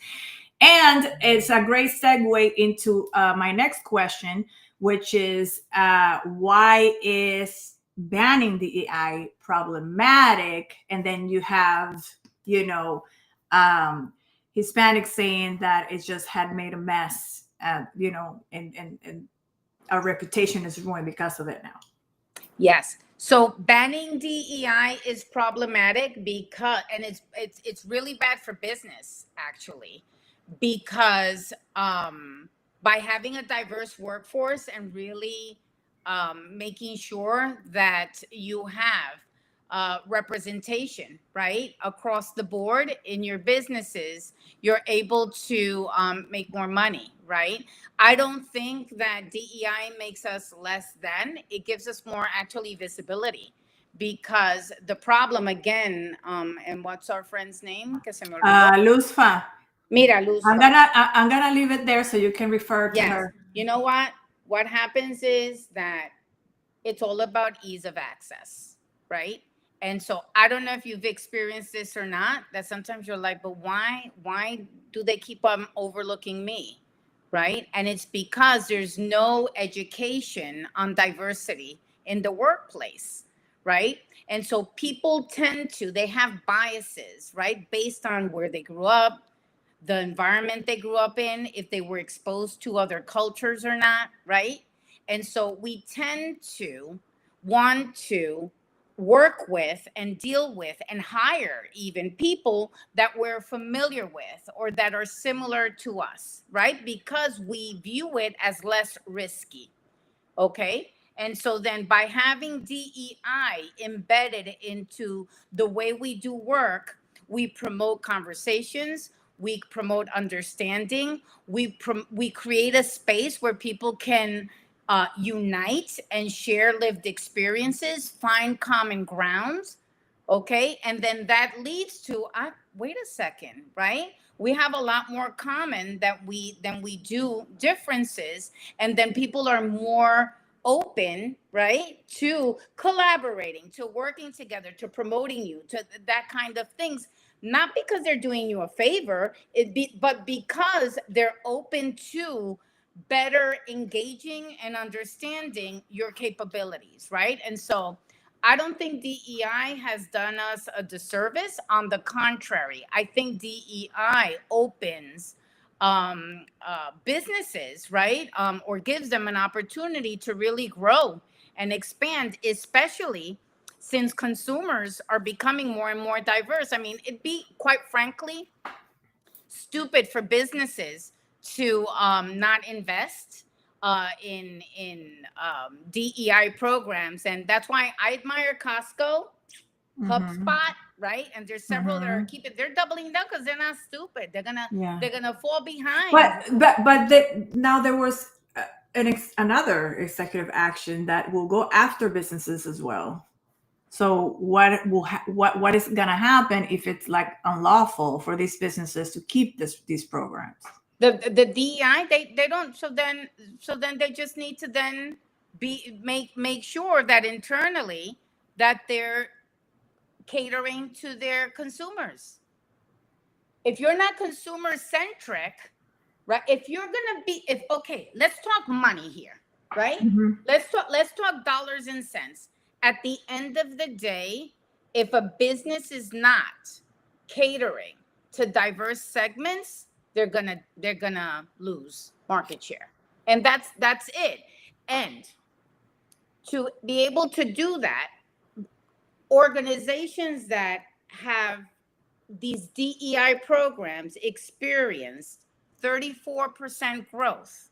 And it's a great segue into my next question, which is why is banning the AI problematic? And then you have, you know, um, Hispanics saying that it just had made a mess, and our reputation is ruined because of it now. Yes. So banning DEI is problematic because, and it's really bad for business, actually, because by having a diverse workforce and really making sure that you have representation, right, across the board in your businesses, you're able to make more money, right? I don't think that DEI makes us less than. It gives us more actually visibility, because the problem again, and what's our friend's name? Que se me olvidó. Luzfa, Mira, Luzfa. I'm gonna leave it there so you can refer to Yes. her. You know what? What happens is that it's all about ease of access, right? And so I don't know if you've experienced this or not, that sometimes you're like, but why do they keep on overlooking me? Right? And it's because there's no education on diversity in the workplace, right? And so people they have biases, right? Based on where they grew up, the environment they grew up in, if they were exposed to other cultures or not, right? And so we tend to want to work with and deal with and hire even people that we're familiar with or that are similar to us, right? Because we view it as less risky. Okay. And so then by having DEI embedded into the way we do work, we promote conversations, we promote understanding, we create a space where people can unite and share lived experiences, find common grounds. Okay. And then that leads to wait a second, right? We have a lot more common that we do differences, and then people are more open, right, to collaborating, to working together, to promoting you, to that kind of things. Not because they're doing you a favor, but because they're open to better engaging and understanding your capabilities, right? And so I don't think DEI has done us a disservice. On the contrary, I think DEI opens businesses, right? Or gives them an opportunity to really grow and expand, especially since consumers are becoming more and more diverse. I mean, it'd be, quite frankly, stupid for businesses to not invest in DEI programs, and that's why I admire Costco, HubSpot, right? And there's several that are keeping. They're doubling down because they're not stupid. Yeah. They're gonna fall behind. Now there was another executive action that will go after businesses as well. So what is going to happen if it's like unlawful for these businesses to keep these programs? The DEI, they don't. So then they just need to then make sure that internally that they're catering to their consumers. If you're not consumer centric, right? If you're gonna be, if okay, let's talk money here, right? Let's talk dollars and cents. At the end of the day, if a business is not catering to diverse segments, they're gonna lose market share, and that's it. And to be able to do that, organizations that have these DEI programs experienced 34% growth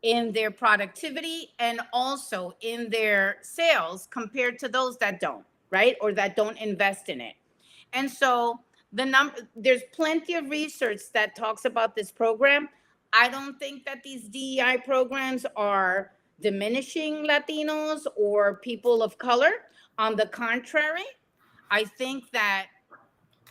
in their productivity and also in their sales compared to those that don't, right? Or that don't invest in it. And so there's plenty of research that talks about this program. I don't think that these DEI programs are diminishing Latinos or people of color. On the contrary, I think that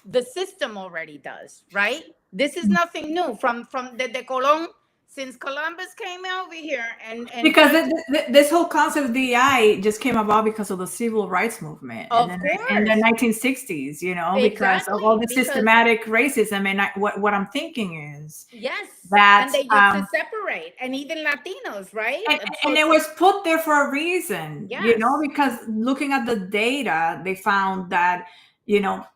the system already does, right? This is nothing new from the Colón, since Columbus came over here and because this whole concept of DEI just came about because of the civil rights movement in the 1960s, you know, because of all the systematic racism. And what I'm thinking is, yes, that and they used to separate, and even Latinos, right? And it was put there for a reason, yes. You know, because looking at the data, they found that, you know,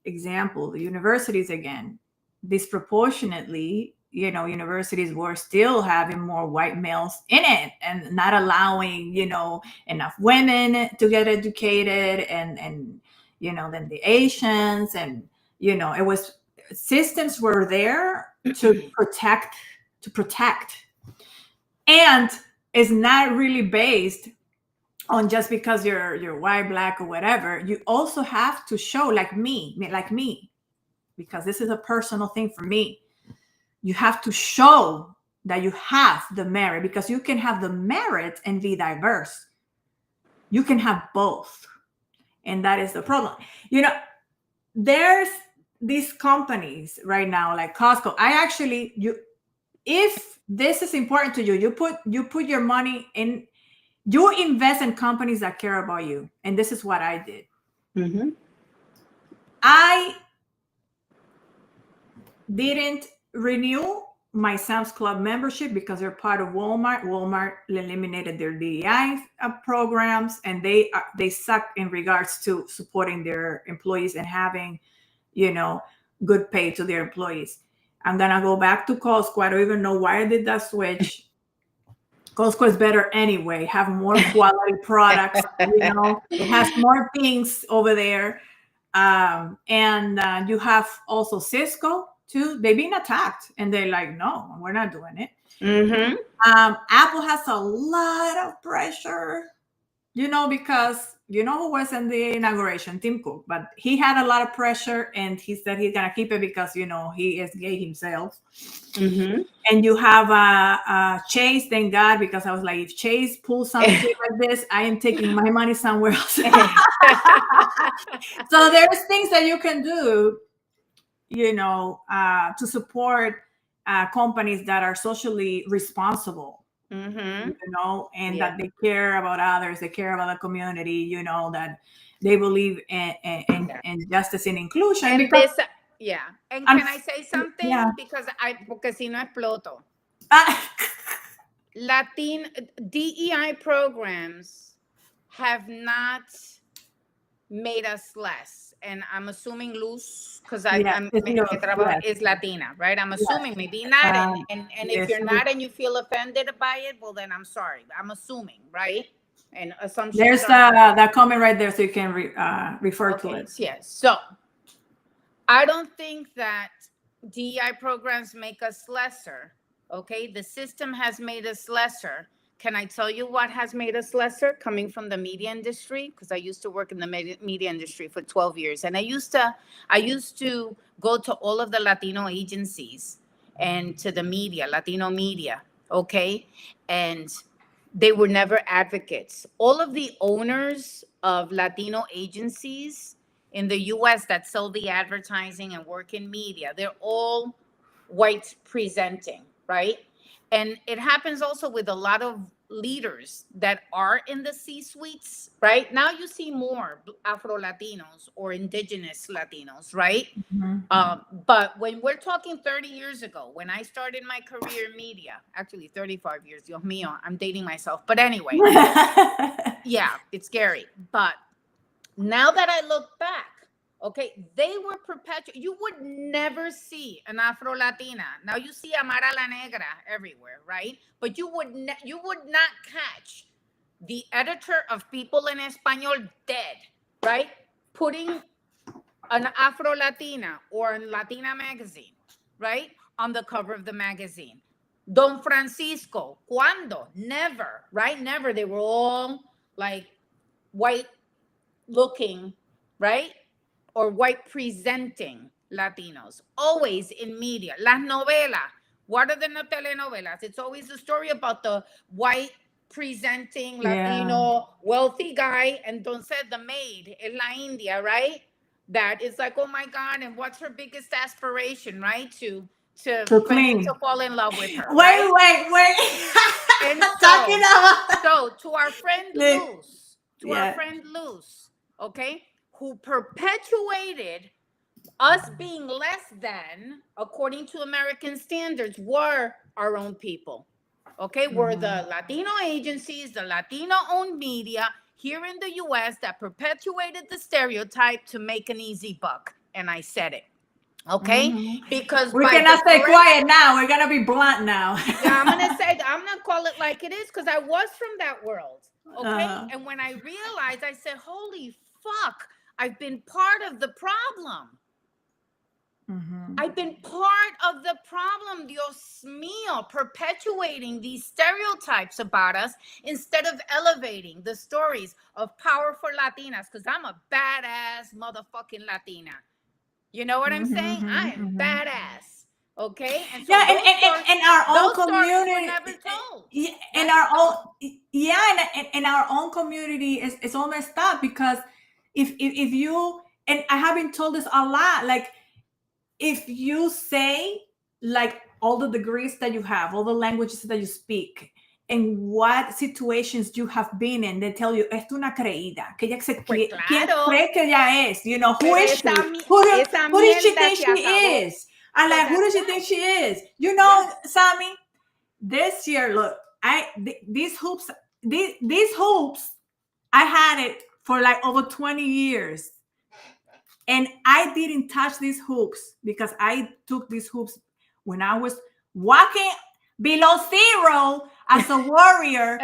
example, the universities again, disproportionately, you know, universities were still having more white males in it and not allowing, you know, enough women to get educated, and you know, then the Asians, and you know, it was, systems were there to protect, and it's not really based on just because you're white, black, or whatever. You also have to show, like me, because this is a personal thing for me. You have to show that you have the merit, because you can have the merit and be diverse. You can have both. And that is the problem. You know, there's these companies right now, like Costco. If this is important to you, you put your money in, you invest in companies that care about you. And this is what I did. I didn't renew my Sam's Club membership because they're part of Walmart. Walmart eliminated their DEI programs, and they suck in regards to supporting their employees and having, you know, good pay to their employees. I'm gonna go back to Costco. I don't even know why I did that switch. Costco is better anyway. Have more quality products. You know, it has more things over there. And you have also Cisco too. They've been attacked, and they're like, no, we're not doing it. Apple has a lot of pressure, you know, because you know who was in the inauguration, Tim Cook, but he had a lot of pressure, and he said he's gonna keep it because, you know, he is gay himself. And you have Chase, thank God, because I was like, if Chase pulls something like this, I am taking my money somewhere else. So there's things that you can do to support companies that are socially responsible, Mm-hmm. and Yeah. that they care about others, they care about the community, that they believe in justice and inclusion. And Because, this, yeah. And and, can I say yeah, something? Porque si no exploto. Ah, Latin DEI programs have not made us less. And I'm assuming Luz, because yeah, I'm it's mi trabajo yes, is Latina, right? I'm yes, assuming, maybe not. And if yes, you're not and you feel offended by it, well, then I'm sorry. I'm assuming, right? And assumptions there's are that comment right there, so you can refer to okay. it. Yes. So I don't think that DEI programs make us lesser. Okay. The system has made us lesser. Can I tell you what has made us lesser? Coming from the media industry, because I used to work in the media industry for 12 years. And I used to go to all of the Latino agencies and to the media, Latino media. Okay. And they were never advocates. All of the owners of Latino agencies in the US that sell the advertising and work in media, they're all white presenting, right? And it happens also with a lot of leaders that are in the C-suites, right? Now you see more Afro Latinos or indigenous Latinos, right? Mhm. But when we're talking 30 years ago, when I started my career in media, actually 35 years, Dios mío, I'm dating myself. But anyway, yeah, it's scary. But now that I look back, okay, they were perpetual. You would never see an Afro Latina. Now you see Amara la Negra everywhere, right? But you would not catch the editor of People in Español dead, right? Putting an Afro Latina or a Latina magazine, right, on the cover of the magazine. Don Francisco, ¿cuándo? Never, right? Never. They were all like white looking, right? Or white presenting Latinos, always in media. Las novelas, what are the telenovelas? It's always a story about the white presenting Yeah. Latino wealthy guy. Entonces the maid is la India, right? That is like, oh my God, and what's her biggest aspiration, right? To For him clean. to fall in love with her, Wait, right? wait, wait. And Talking about. so to our friend Yeah. Luz, okay, who perpetuated us being less than, according to American standards, were our own people. Okay, were the Latino agencies, the Latino-owned media here in the US that perpetuated the stereotype to make an easy buck. And I said it. Okay, because We by cannot the stay grace, quiet now. We're gonna be blunt now. yeah, I'm gonna call it like it is, because I was from that world. Okay. And when I realized, I said, holy fuck, I've been part of the problem. I've been part of the problem, Dios mío, perpetuating these stereotypes about us instead of elevating the stories of powerful Latinas, because I'm a badass motherfucking Latina. You know what I'm saying? I am badass. Okay. And so Yeah, and, those and, stories, and in our own those stories were community, never told. yeah, in Right? our own, yeah, in our own community, it's all messed up because if you, and I have been told this a lot, like if you say like all the degrees that you have, all the languages that you speak, and what situations you have been in, they tell you, es una creída, que ella se Pues ¿quién claro. cree que ella es? Who Pero is she? esa Who does she mierda think se she acabó. is? And So like, who that's does she right. think she is? Yeah. Sammy, this year, look, these hoops, these hoops, I had it for like over 20 years. And I didn't touch these hoops because I took these hoops when I was walking below zero as a warrior.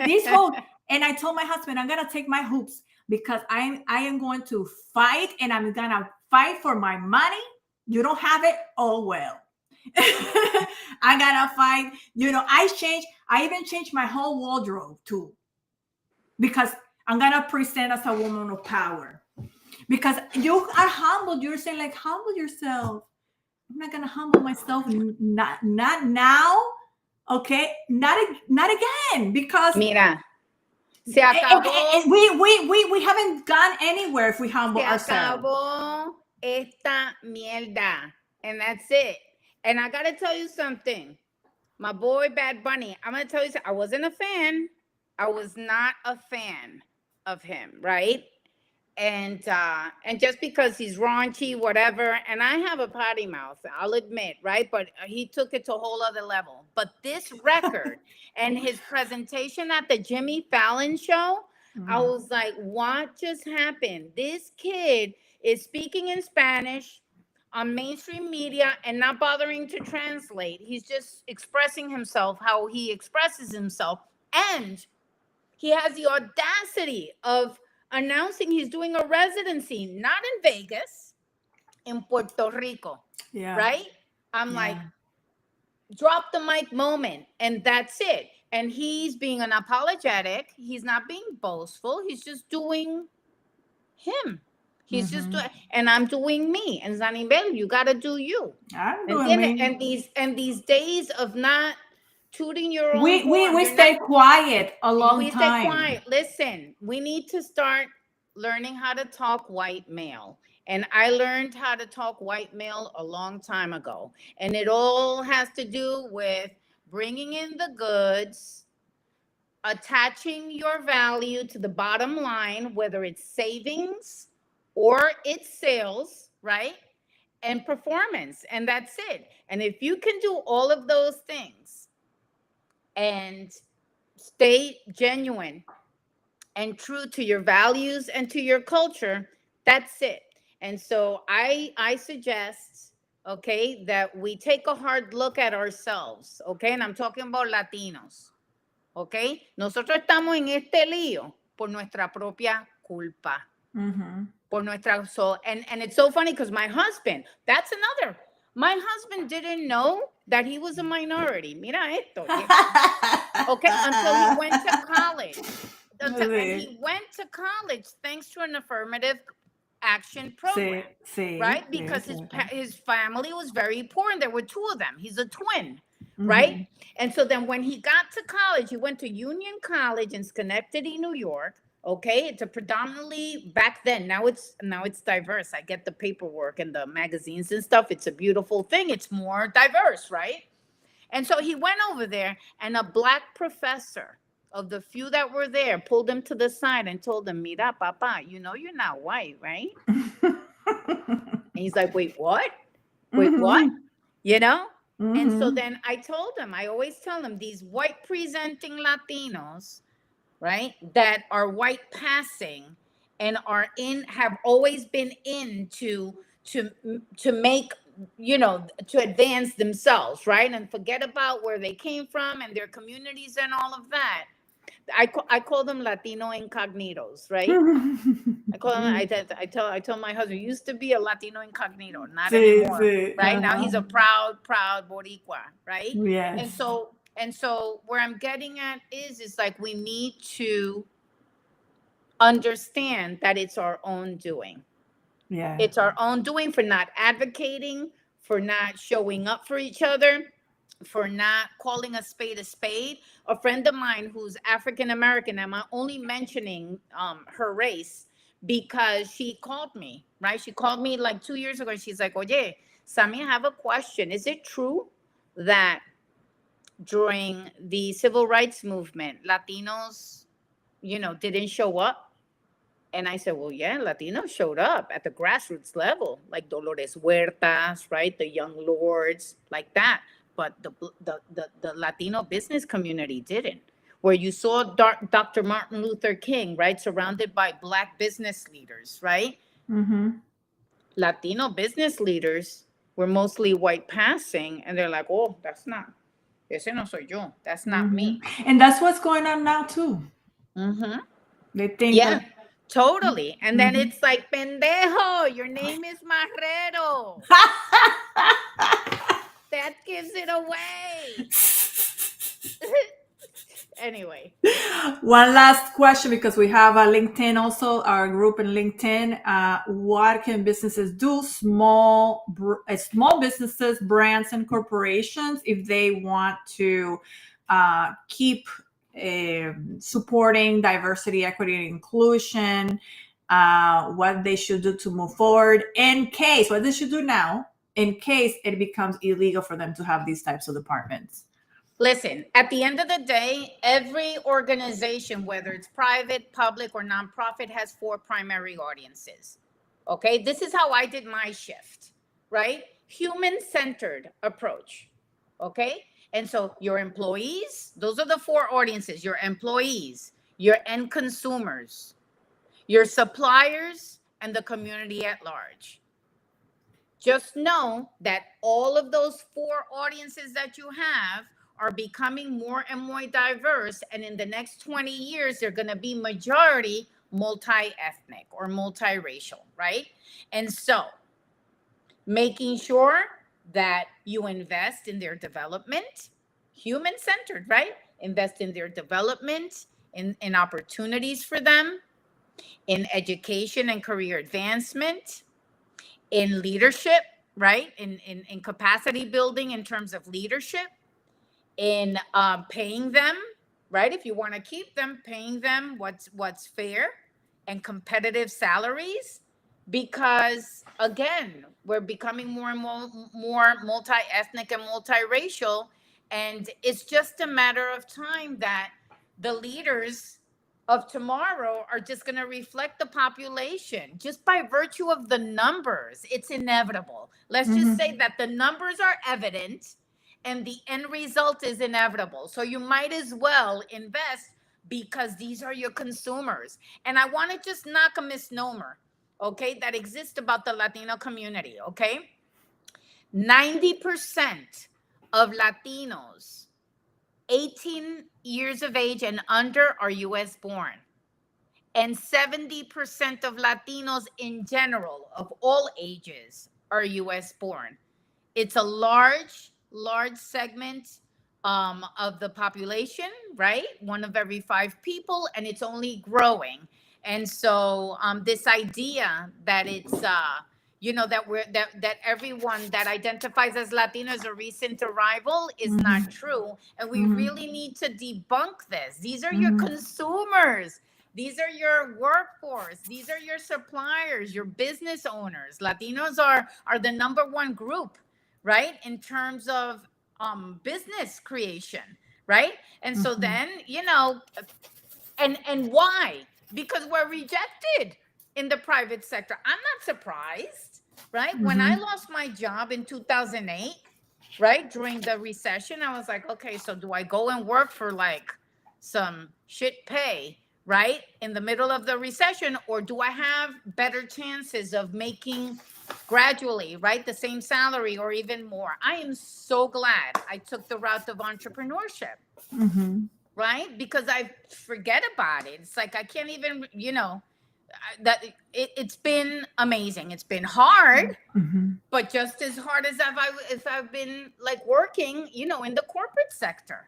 These hoops, and I told my husband, I'm gonna take my hoops because I am going to fight, and I'm gonna fight for my money. You don't have it? Oh well. I gotta fight. I even changed my whole wardrobe too. Because I'm gonna present as a woman of power. Because you are humble. You're saying like, humble yourself. I'm not gonna humble myself. Not now. Okay, not again. Because Mira, se acabó. we haven't gone anywhere if we humble Se ourselves. acabó esta mierda. And that's it. And I gotta tell you something. My boy Bad Bunny, I'm gonna tell you something. I wasn't a fan. I was not a fan of him, right? And just because he's raunchy, whatever, and I have a potty mouth, I'll admit, right? But he took it to a whole other level. But this record and his presentation at the Jimmy Fallon show, I was like, what just happened? This kid is speaking in Spanish on mainstream media and not bothering to translate. He's just expressing himself how he expresses himself. And he has the audacity of announcing he's doing a residency, not in Vegas, in Puerto Rico. Yeah. Right? I'm Yeah. like, drop the mic moment. And that's it. And he's being unapologetic. He's not being boastful. He's just doing him. He's just doing, and I'm doing me. And Zanibel, you gotta do you. I'm doing me. And these days of not tooting your own We horn, stay quiet a long we time. stay quiet. Listen, we need to start learning how to talk white male. And I learned how to talk white male a long time ago. And it all has to do with bringing in the goods, attaching your value to the bottom line, whether it's savings or it's sales, right? And performance. And that's it. And if you can do all of those things and stay genuine and true to your values and to your culture, that's it. And so I suggest, okay, that we take a hard look at ourselves, okay? And I'm talking about Latinos, okay? Nosotros estamos en este lío por nuestra propia culpa. Por nuestra, so, and it's so funny because my husband, that's another, my husband didn't know that he was a minority. Mira esto. Okay, until he went to college. And he went to college thanks to an affirmative action program, right? Because his family was very poor and there were two of them. He's a twin, right? And so then when he got to college, he went to Union College in Schenectady, New York. Okay, it's a predominantly, back then, now it's diverse. I get the paperwork and the magazines and stuff. It's a beautiful thing. It's more diverse, right? And so he went over there, and a black professor of the few that were there pulled him to the side and told him, "Mira, papa, you know you're not white, right?" And he's like, "Wait, what? Wait, what?" You know? And so then I told him, I always tell him, these white presenting Latinos, right, that are white passing and are in, have always been in to make, you know, to advance themselves, right, and forget about where they came from and their communities and all of that. I call them Latino incognitos, right? I call them. I tell my husband, used to be a Latino incognito, not anymore, right? Now he's a proud Boricua, right? Yes. And so where I'm getting at is like we need to understand that it's our own doing. Yeah. It's our own doing for not advocating, for not showing up for each other, for not calling a spade a spade. A friend of mine who's African American, I'm only mentioning her race because she called me, right? She called me like 2 years ago. She's like, "Oye, Sammy, I have a question. Is it true that during the civil rights movement, Latinos, you know, didn't show up?" And I said, "Well, yeah, Latinos showed up at the grassroots level, like Dolores Huertas, right? The Young Lords, like that. But the Latino business community didn't. Where you saw Dr. Martin Luther King, right, surrounded by Black business leaders, right? Latino business leaders were mostly white passing, and they're like, oh, that's not, ese no soy yo, that's not me." And that's what's going on now too. They think Yeah, totally. And then it's like, pendejo, your name is Marrero. That gives it away. Anyway. One last question, because we have a LinkedIn also, our group in LinkedIn. What can businesses do, small businesses, brands, and corporations, if they want to keep supporting diversity, equity, and inclusion, what they should do to move forward in case, what they should do now, in case it becomes illegal for them to have these types of departments. Listen, at the end of the day, every organization, whether it's private, public, or nonprofit, has 4 primary audiences. Okay, this is how I did my shift, right? Human-centered approach. Okay, and so your employees, those are the 4 audiences: your employees, your end consumers, your suppliers, and the community at large. Just know that all of those 4 audiences that you have are becoming more and more diverse. And in the next 20 years, they're going to be majority multi-ethnic or multiracial, right? And so making sure that you invest in their development, human-centered, right? Invest in their development, in opportunities for them, in education and career advancement, in leadership, right? In capacity building in terms of leadership, in paying them, right? If you want to keep them, paying them what's fair and competitive salaries, because again, we're becoming more and more multi-ethnic and multiracial, and it's just a matter of time that the leaders of tomorrow are just going to reflect the population just by virtue of the numbers. It's inevitable. Let's just say that the numbers are evident and the end result is inevitable. So you might as well invest because these are your consumers. And I want to just knock a misnomer, okay, that exists about the Latino community, okay? 90% of Latinos 18 years of age and under are US born. And 70% of Latinos in general, of all ages, are US born. It's a large segment of the population, right? 1 of every 5 people, and it's only growing. And so this idea that it's that everyone that identifies as Latino is a recent arrival is not true, and we really need to debunk this. These are your consumers. These are your workforce. These are your suppliers, your business owners. Latinos are the number 1 group, right, in terms of business creation, right? And so then, and why? Because we're rejected in the private sector. I'm not surprised, right? When I lost my job in 2008, right, during the recession, I was like, okay, so do I go and work for like some shit pay, right, in the middle of the recession, or do I have better chances of making gradually, right, the same salary or even more? I am so glad I took the route of entrepreneurship, right? Because I forget about it. It's like I can't even, that it's been amazing. It's been hard, but just as hard as if I've been like working, in the corporate sector.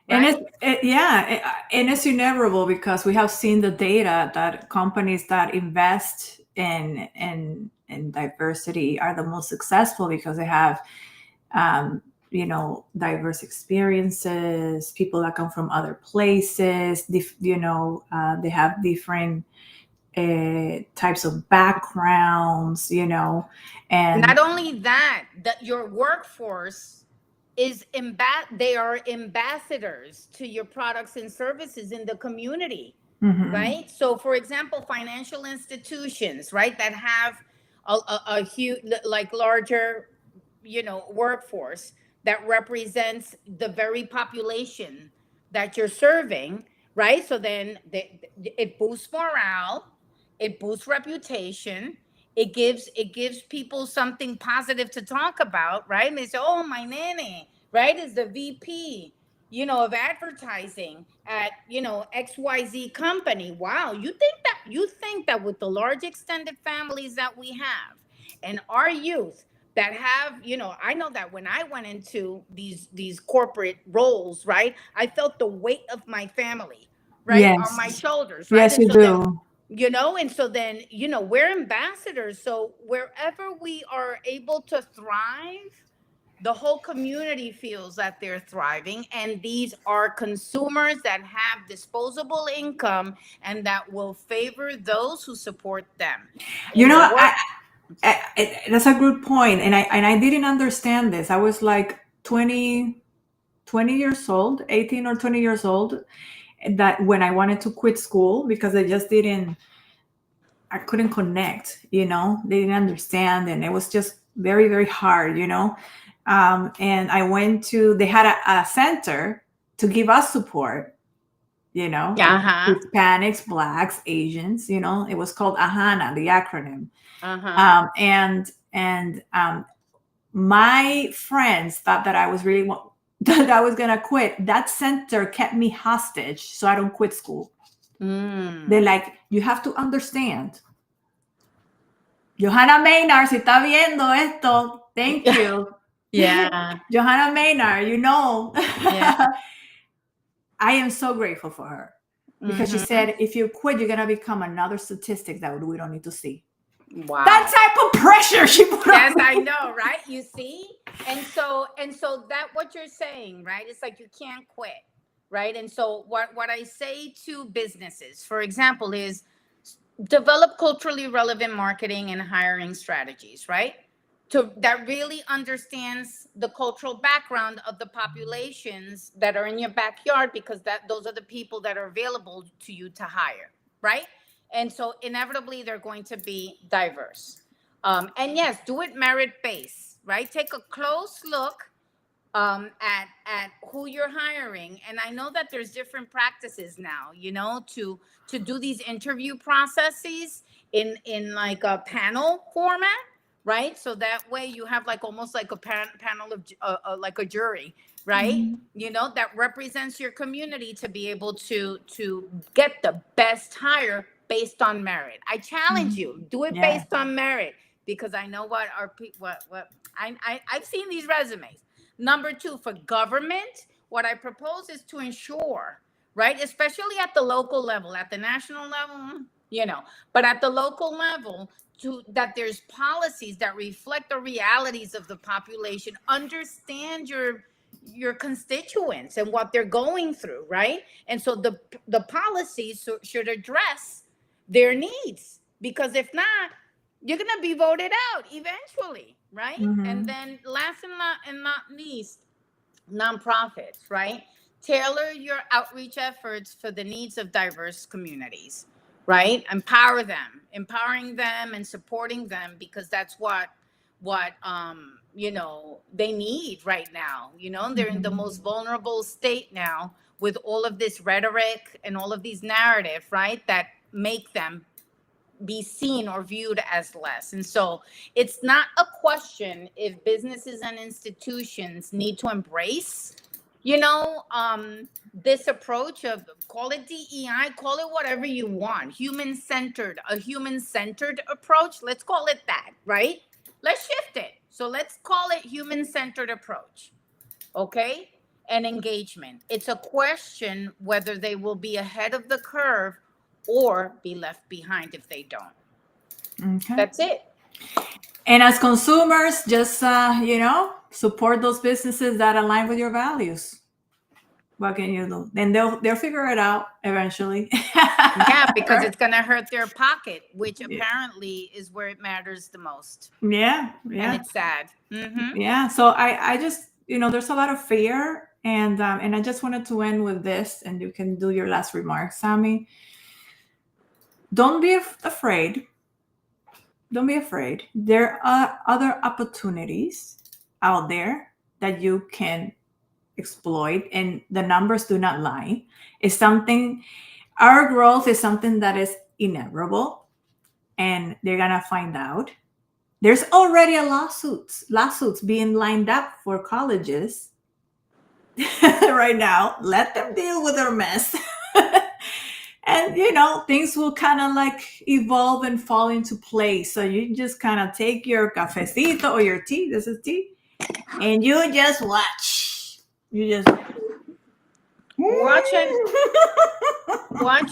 Right? And it's inevitable because we have seen the data that companies that invest in diversity are the most successful because they have diverse experiences, people that come from other places, they have different types of backgrounds, and not only that your workforce is they are ambassadors to your products and services in the community, right? So for example, financial institutions, right, that have a huge, like larger, workforce that represents the very population that you're serving, right? So then it boosts morale, it boosts reputation, it gives people something positive to talk about, right? And they say, oh, my nanny, right, is the VP, of advertising at, XYZ company. Wow. You think that with the large extended families that we have and our youth that have, I know that when I went into these corporate roles, right, I felt the weight of my family, right, on my shoulders, right? Yes, And you so do. and so then, we're ambassadors. So wherever we are able to thrive, the whole community feels that they're thriving, and these are consumers that have disposable income and that will favor those who support them You in know, the work. that's a good point, and I didn't understand this. I was like 20 years old, 18 or 20 years old, that when I wanted to quit school because I couldn't connect, they didn't understand, and it was just very, very hard, and I went to, they had a center to give us support, Uh-huh. Hispanics, Blacks, Asians, it was called AHANA, the acronym. Uh-huh. And my friends thought that I was really that I was gonna quit. That center kept me hostage, so I don't quit school. They're like, you have to understand. Johanna Maynard, si está viendo esto, thank you. Yeah. Johanna Maynard, Yeah. I am so grateful for her because she said, if you quit, you're gonna become another statistic that we don't need to see. Wow. That type of pressure she put on. Yes, I know, right? You see? And so that what you're saying, right? It's like you can't quit, right? And so what I say to businesses, for example, is develop culturally relevant marketing and hiring strategies, right? That really understands the cultural background of the populations that are in your backyard, because those are the people that are available to you to hire, right? And so inevitably they're going to be diverse. And yes, do it merit based, right? Take a close look at who you're hiring. And I know that there's different practices now, to do these interview processes in like a panel format, right? So that way you have like almost like a panel of like a jury, right? That represents your community to be able to get the best hire based on merit. I challenge you, do it Yeah. based on merit, because I know what our what I've seen these resumes. Number two, for government, what I propose is to ensure, right, especially at the local level, at the national level, but at the local level, that there's policies that reflect the realities of the population, understand your constituents and what they're going through, right? And so the policies should address their needs, because if not, you're going to be voted out eventually, right? And then last and not least, nonprofits, right? Tailor your outreach efforts for the needs of diverse communities, right? Empowering them and supporting them, because that's what they need right now. They're in the most vulnerable state now, with all of this rhetoric and all of these narrative, right, that make them be seen or viewed as less. And so it's not a question if businesses and institutions need to embrace, this approach of, call it DEI, call it whatever you want, a human-centered approach. Let's call it that, right? Let's shift it. So let's call it human-centered approach. Okay? And engagement. It's a question whether they will be ahead of the curve or be left behind if they don't. Okay. That's it. And as consumers, just support those businesses that align with your values. What can you do? And they'll figure it out eventually. Yeah, because it's gonna hurt their pocket, which apparently is where it matters the most. Yeah. And it's sad. Yeah. So I just there's a lot of fear, and I just wanted to end with this, and you can do your last remarks, Sammy. Don't be afraid. Don't be afraid. There are other opportunities out there that you can exploit, and the numbers do not lie. Our growth is something that is inevitable, and they're gonna find out. There's already lawsuits being lined up for colleges right now. Let them deal with their mess. And things will kind of like evolve and fall into place. So you just kind of take your cafecito or your tea, this is tea, and you just watch. You just watch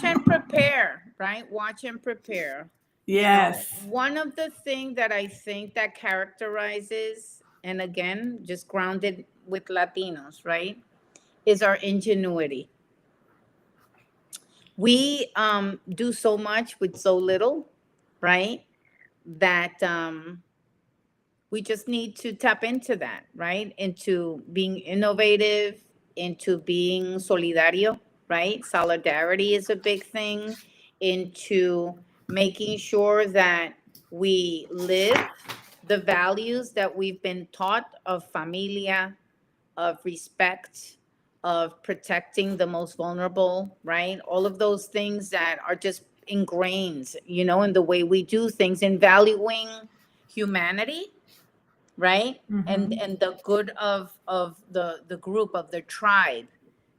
and prepare, right? Watch and prepare. Yes. One of the things that I think that characterizes and again, just grounded with Latinos, right, is our ingenuity. We do so much with so little, right? That we just need to tap into that, right? Into being innovative, into being solidario, right? Solidarity is a big thing, into making sure that we live the values that we've been taught of familia, of respect, of protecting the most vulnerable, right? All of those things that are just ingrained, in the way we do things, in valuing humanity, right? And the good of the group, of the tribe,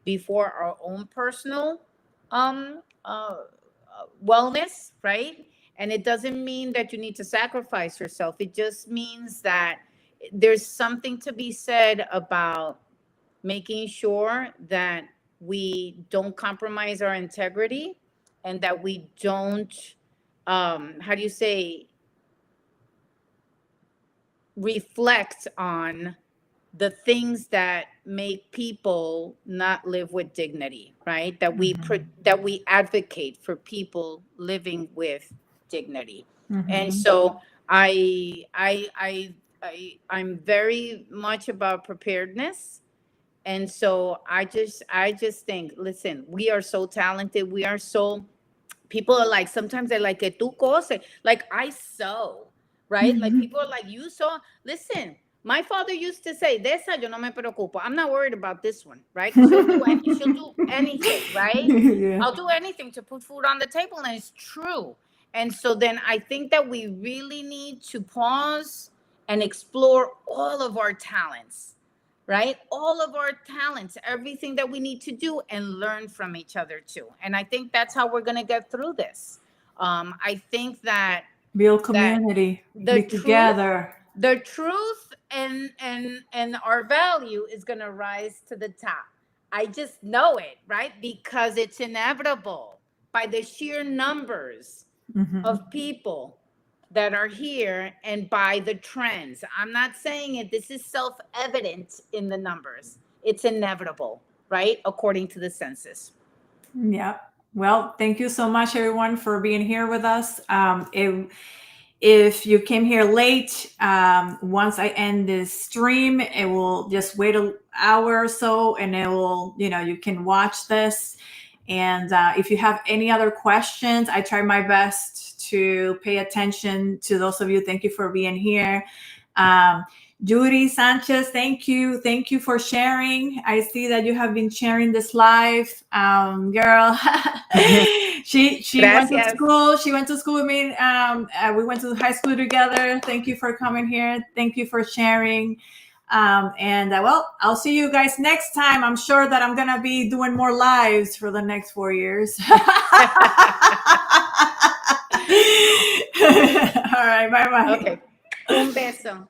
before our own personal wellness, right? And it doesn't mean that you need to sacrifice yourself. It just means that there's something to be said about making sure that we don't compromise our integrity, and that we don't, how do you say, reflect on the things that make people not live with dignity, right? That we advocate for people living with dignity. And so I'm very much about preparedness. And so I just think, listen, we are so talented. We are so, people are like, sometimes they're like, que tú coses. Like, I sew, right? Like, people are like, you sew. Listen, my father used to say, de esa yo no me preocupo. I'm not worried about this one, right? Because she'll do anything, right? Yeah. I'll do anything to put food on the table. And it's true. And so then I think that we really need to pause and explore all of our talents, right? All of our talents, everything that we need to do, and learn from each other too. And I think that's how we're going to get through this. I think that Build that community. the Be truth, together. and our value is going to rise to the top. I just know it, right? Because it's inevitable by the sheer numbers of people that are here, and by the trends. I'm not saying it, this is self-evident in the numbers. It's inevitable, right? According to the census. Yeah. Well, thank you so much, everyone, for being here with us. If you came here late, once I end this stream, it will just wait an hour or so, and it will, you can watch this. And if you have any other questions, I try my best to pay attention to those of you. Thank you for being here. Judy Sanchez, thank you. Thank you for sharing. I see that you have been sharing this live. Girl, she went to Gracias. school. She went to school with me. We went to high school together. Thank you for coming here. Thank you for sharing. And well, I'll see you guys next time. I'm sure that I'm going to be doing more lives for the next 4 years. All right. Bye-bye. Okay. Un beso.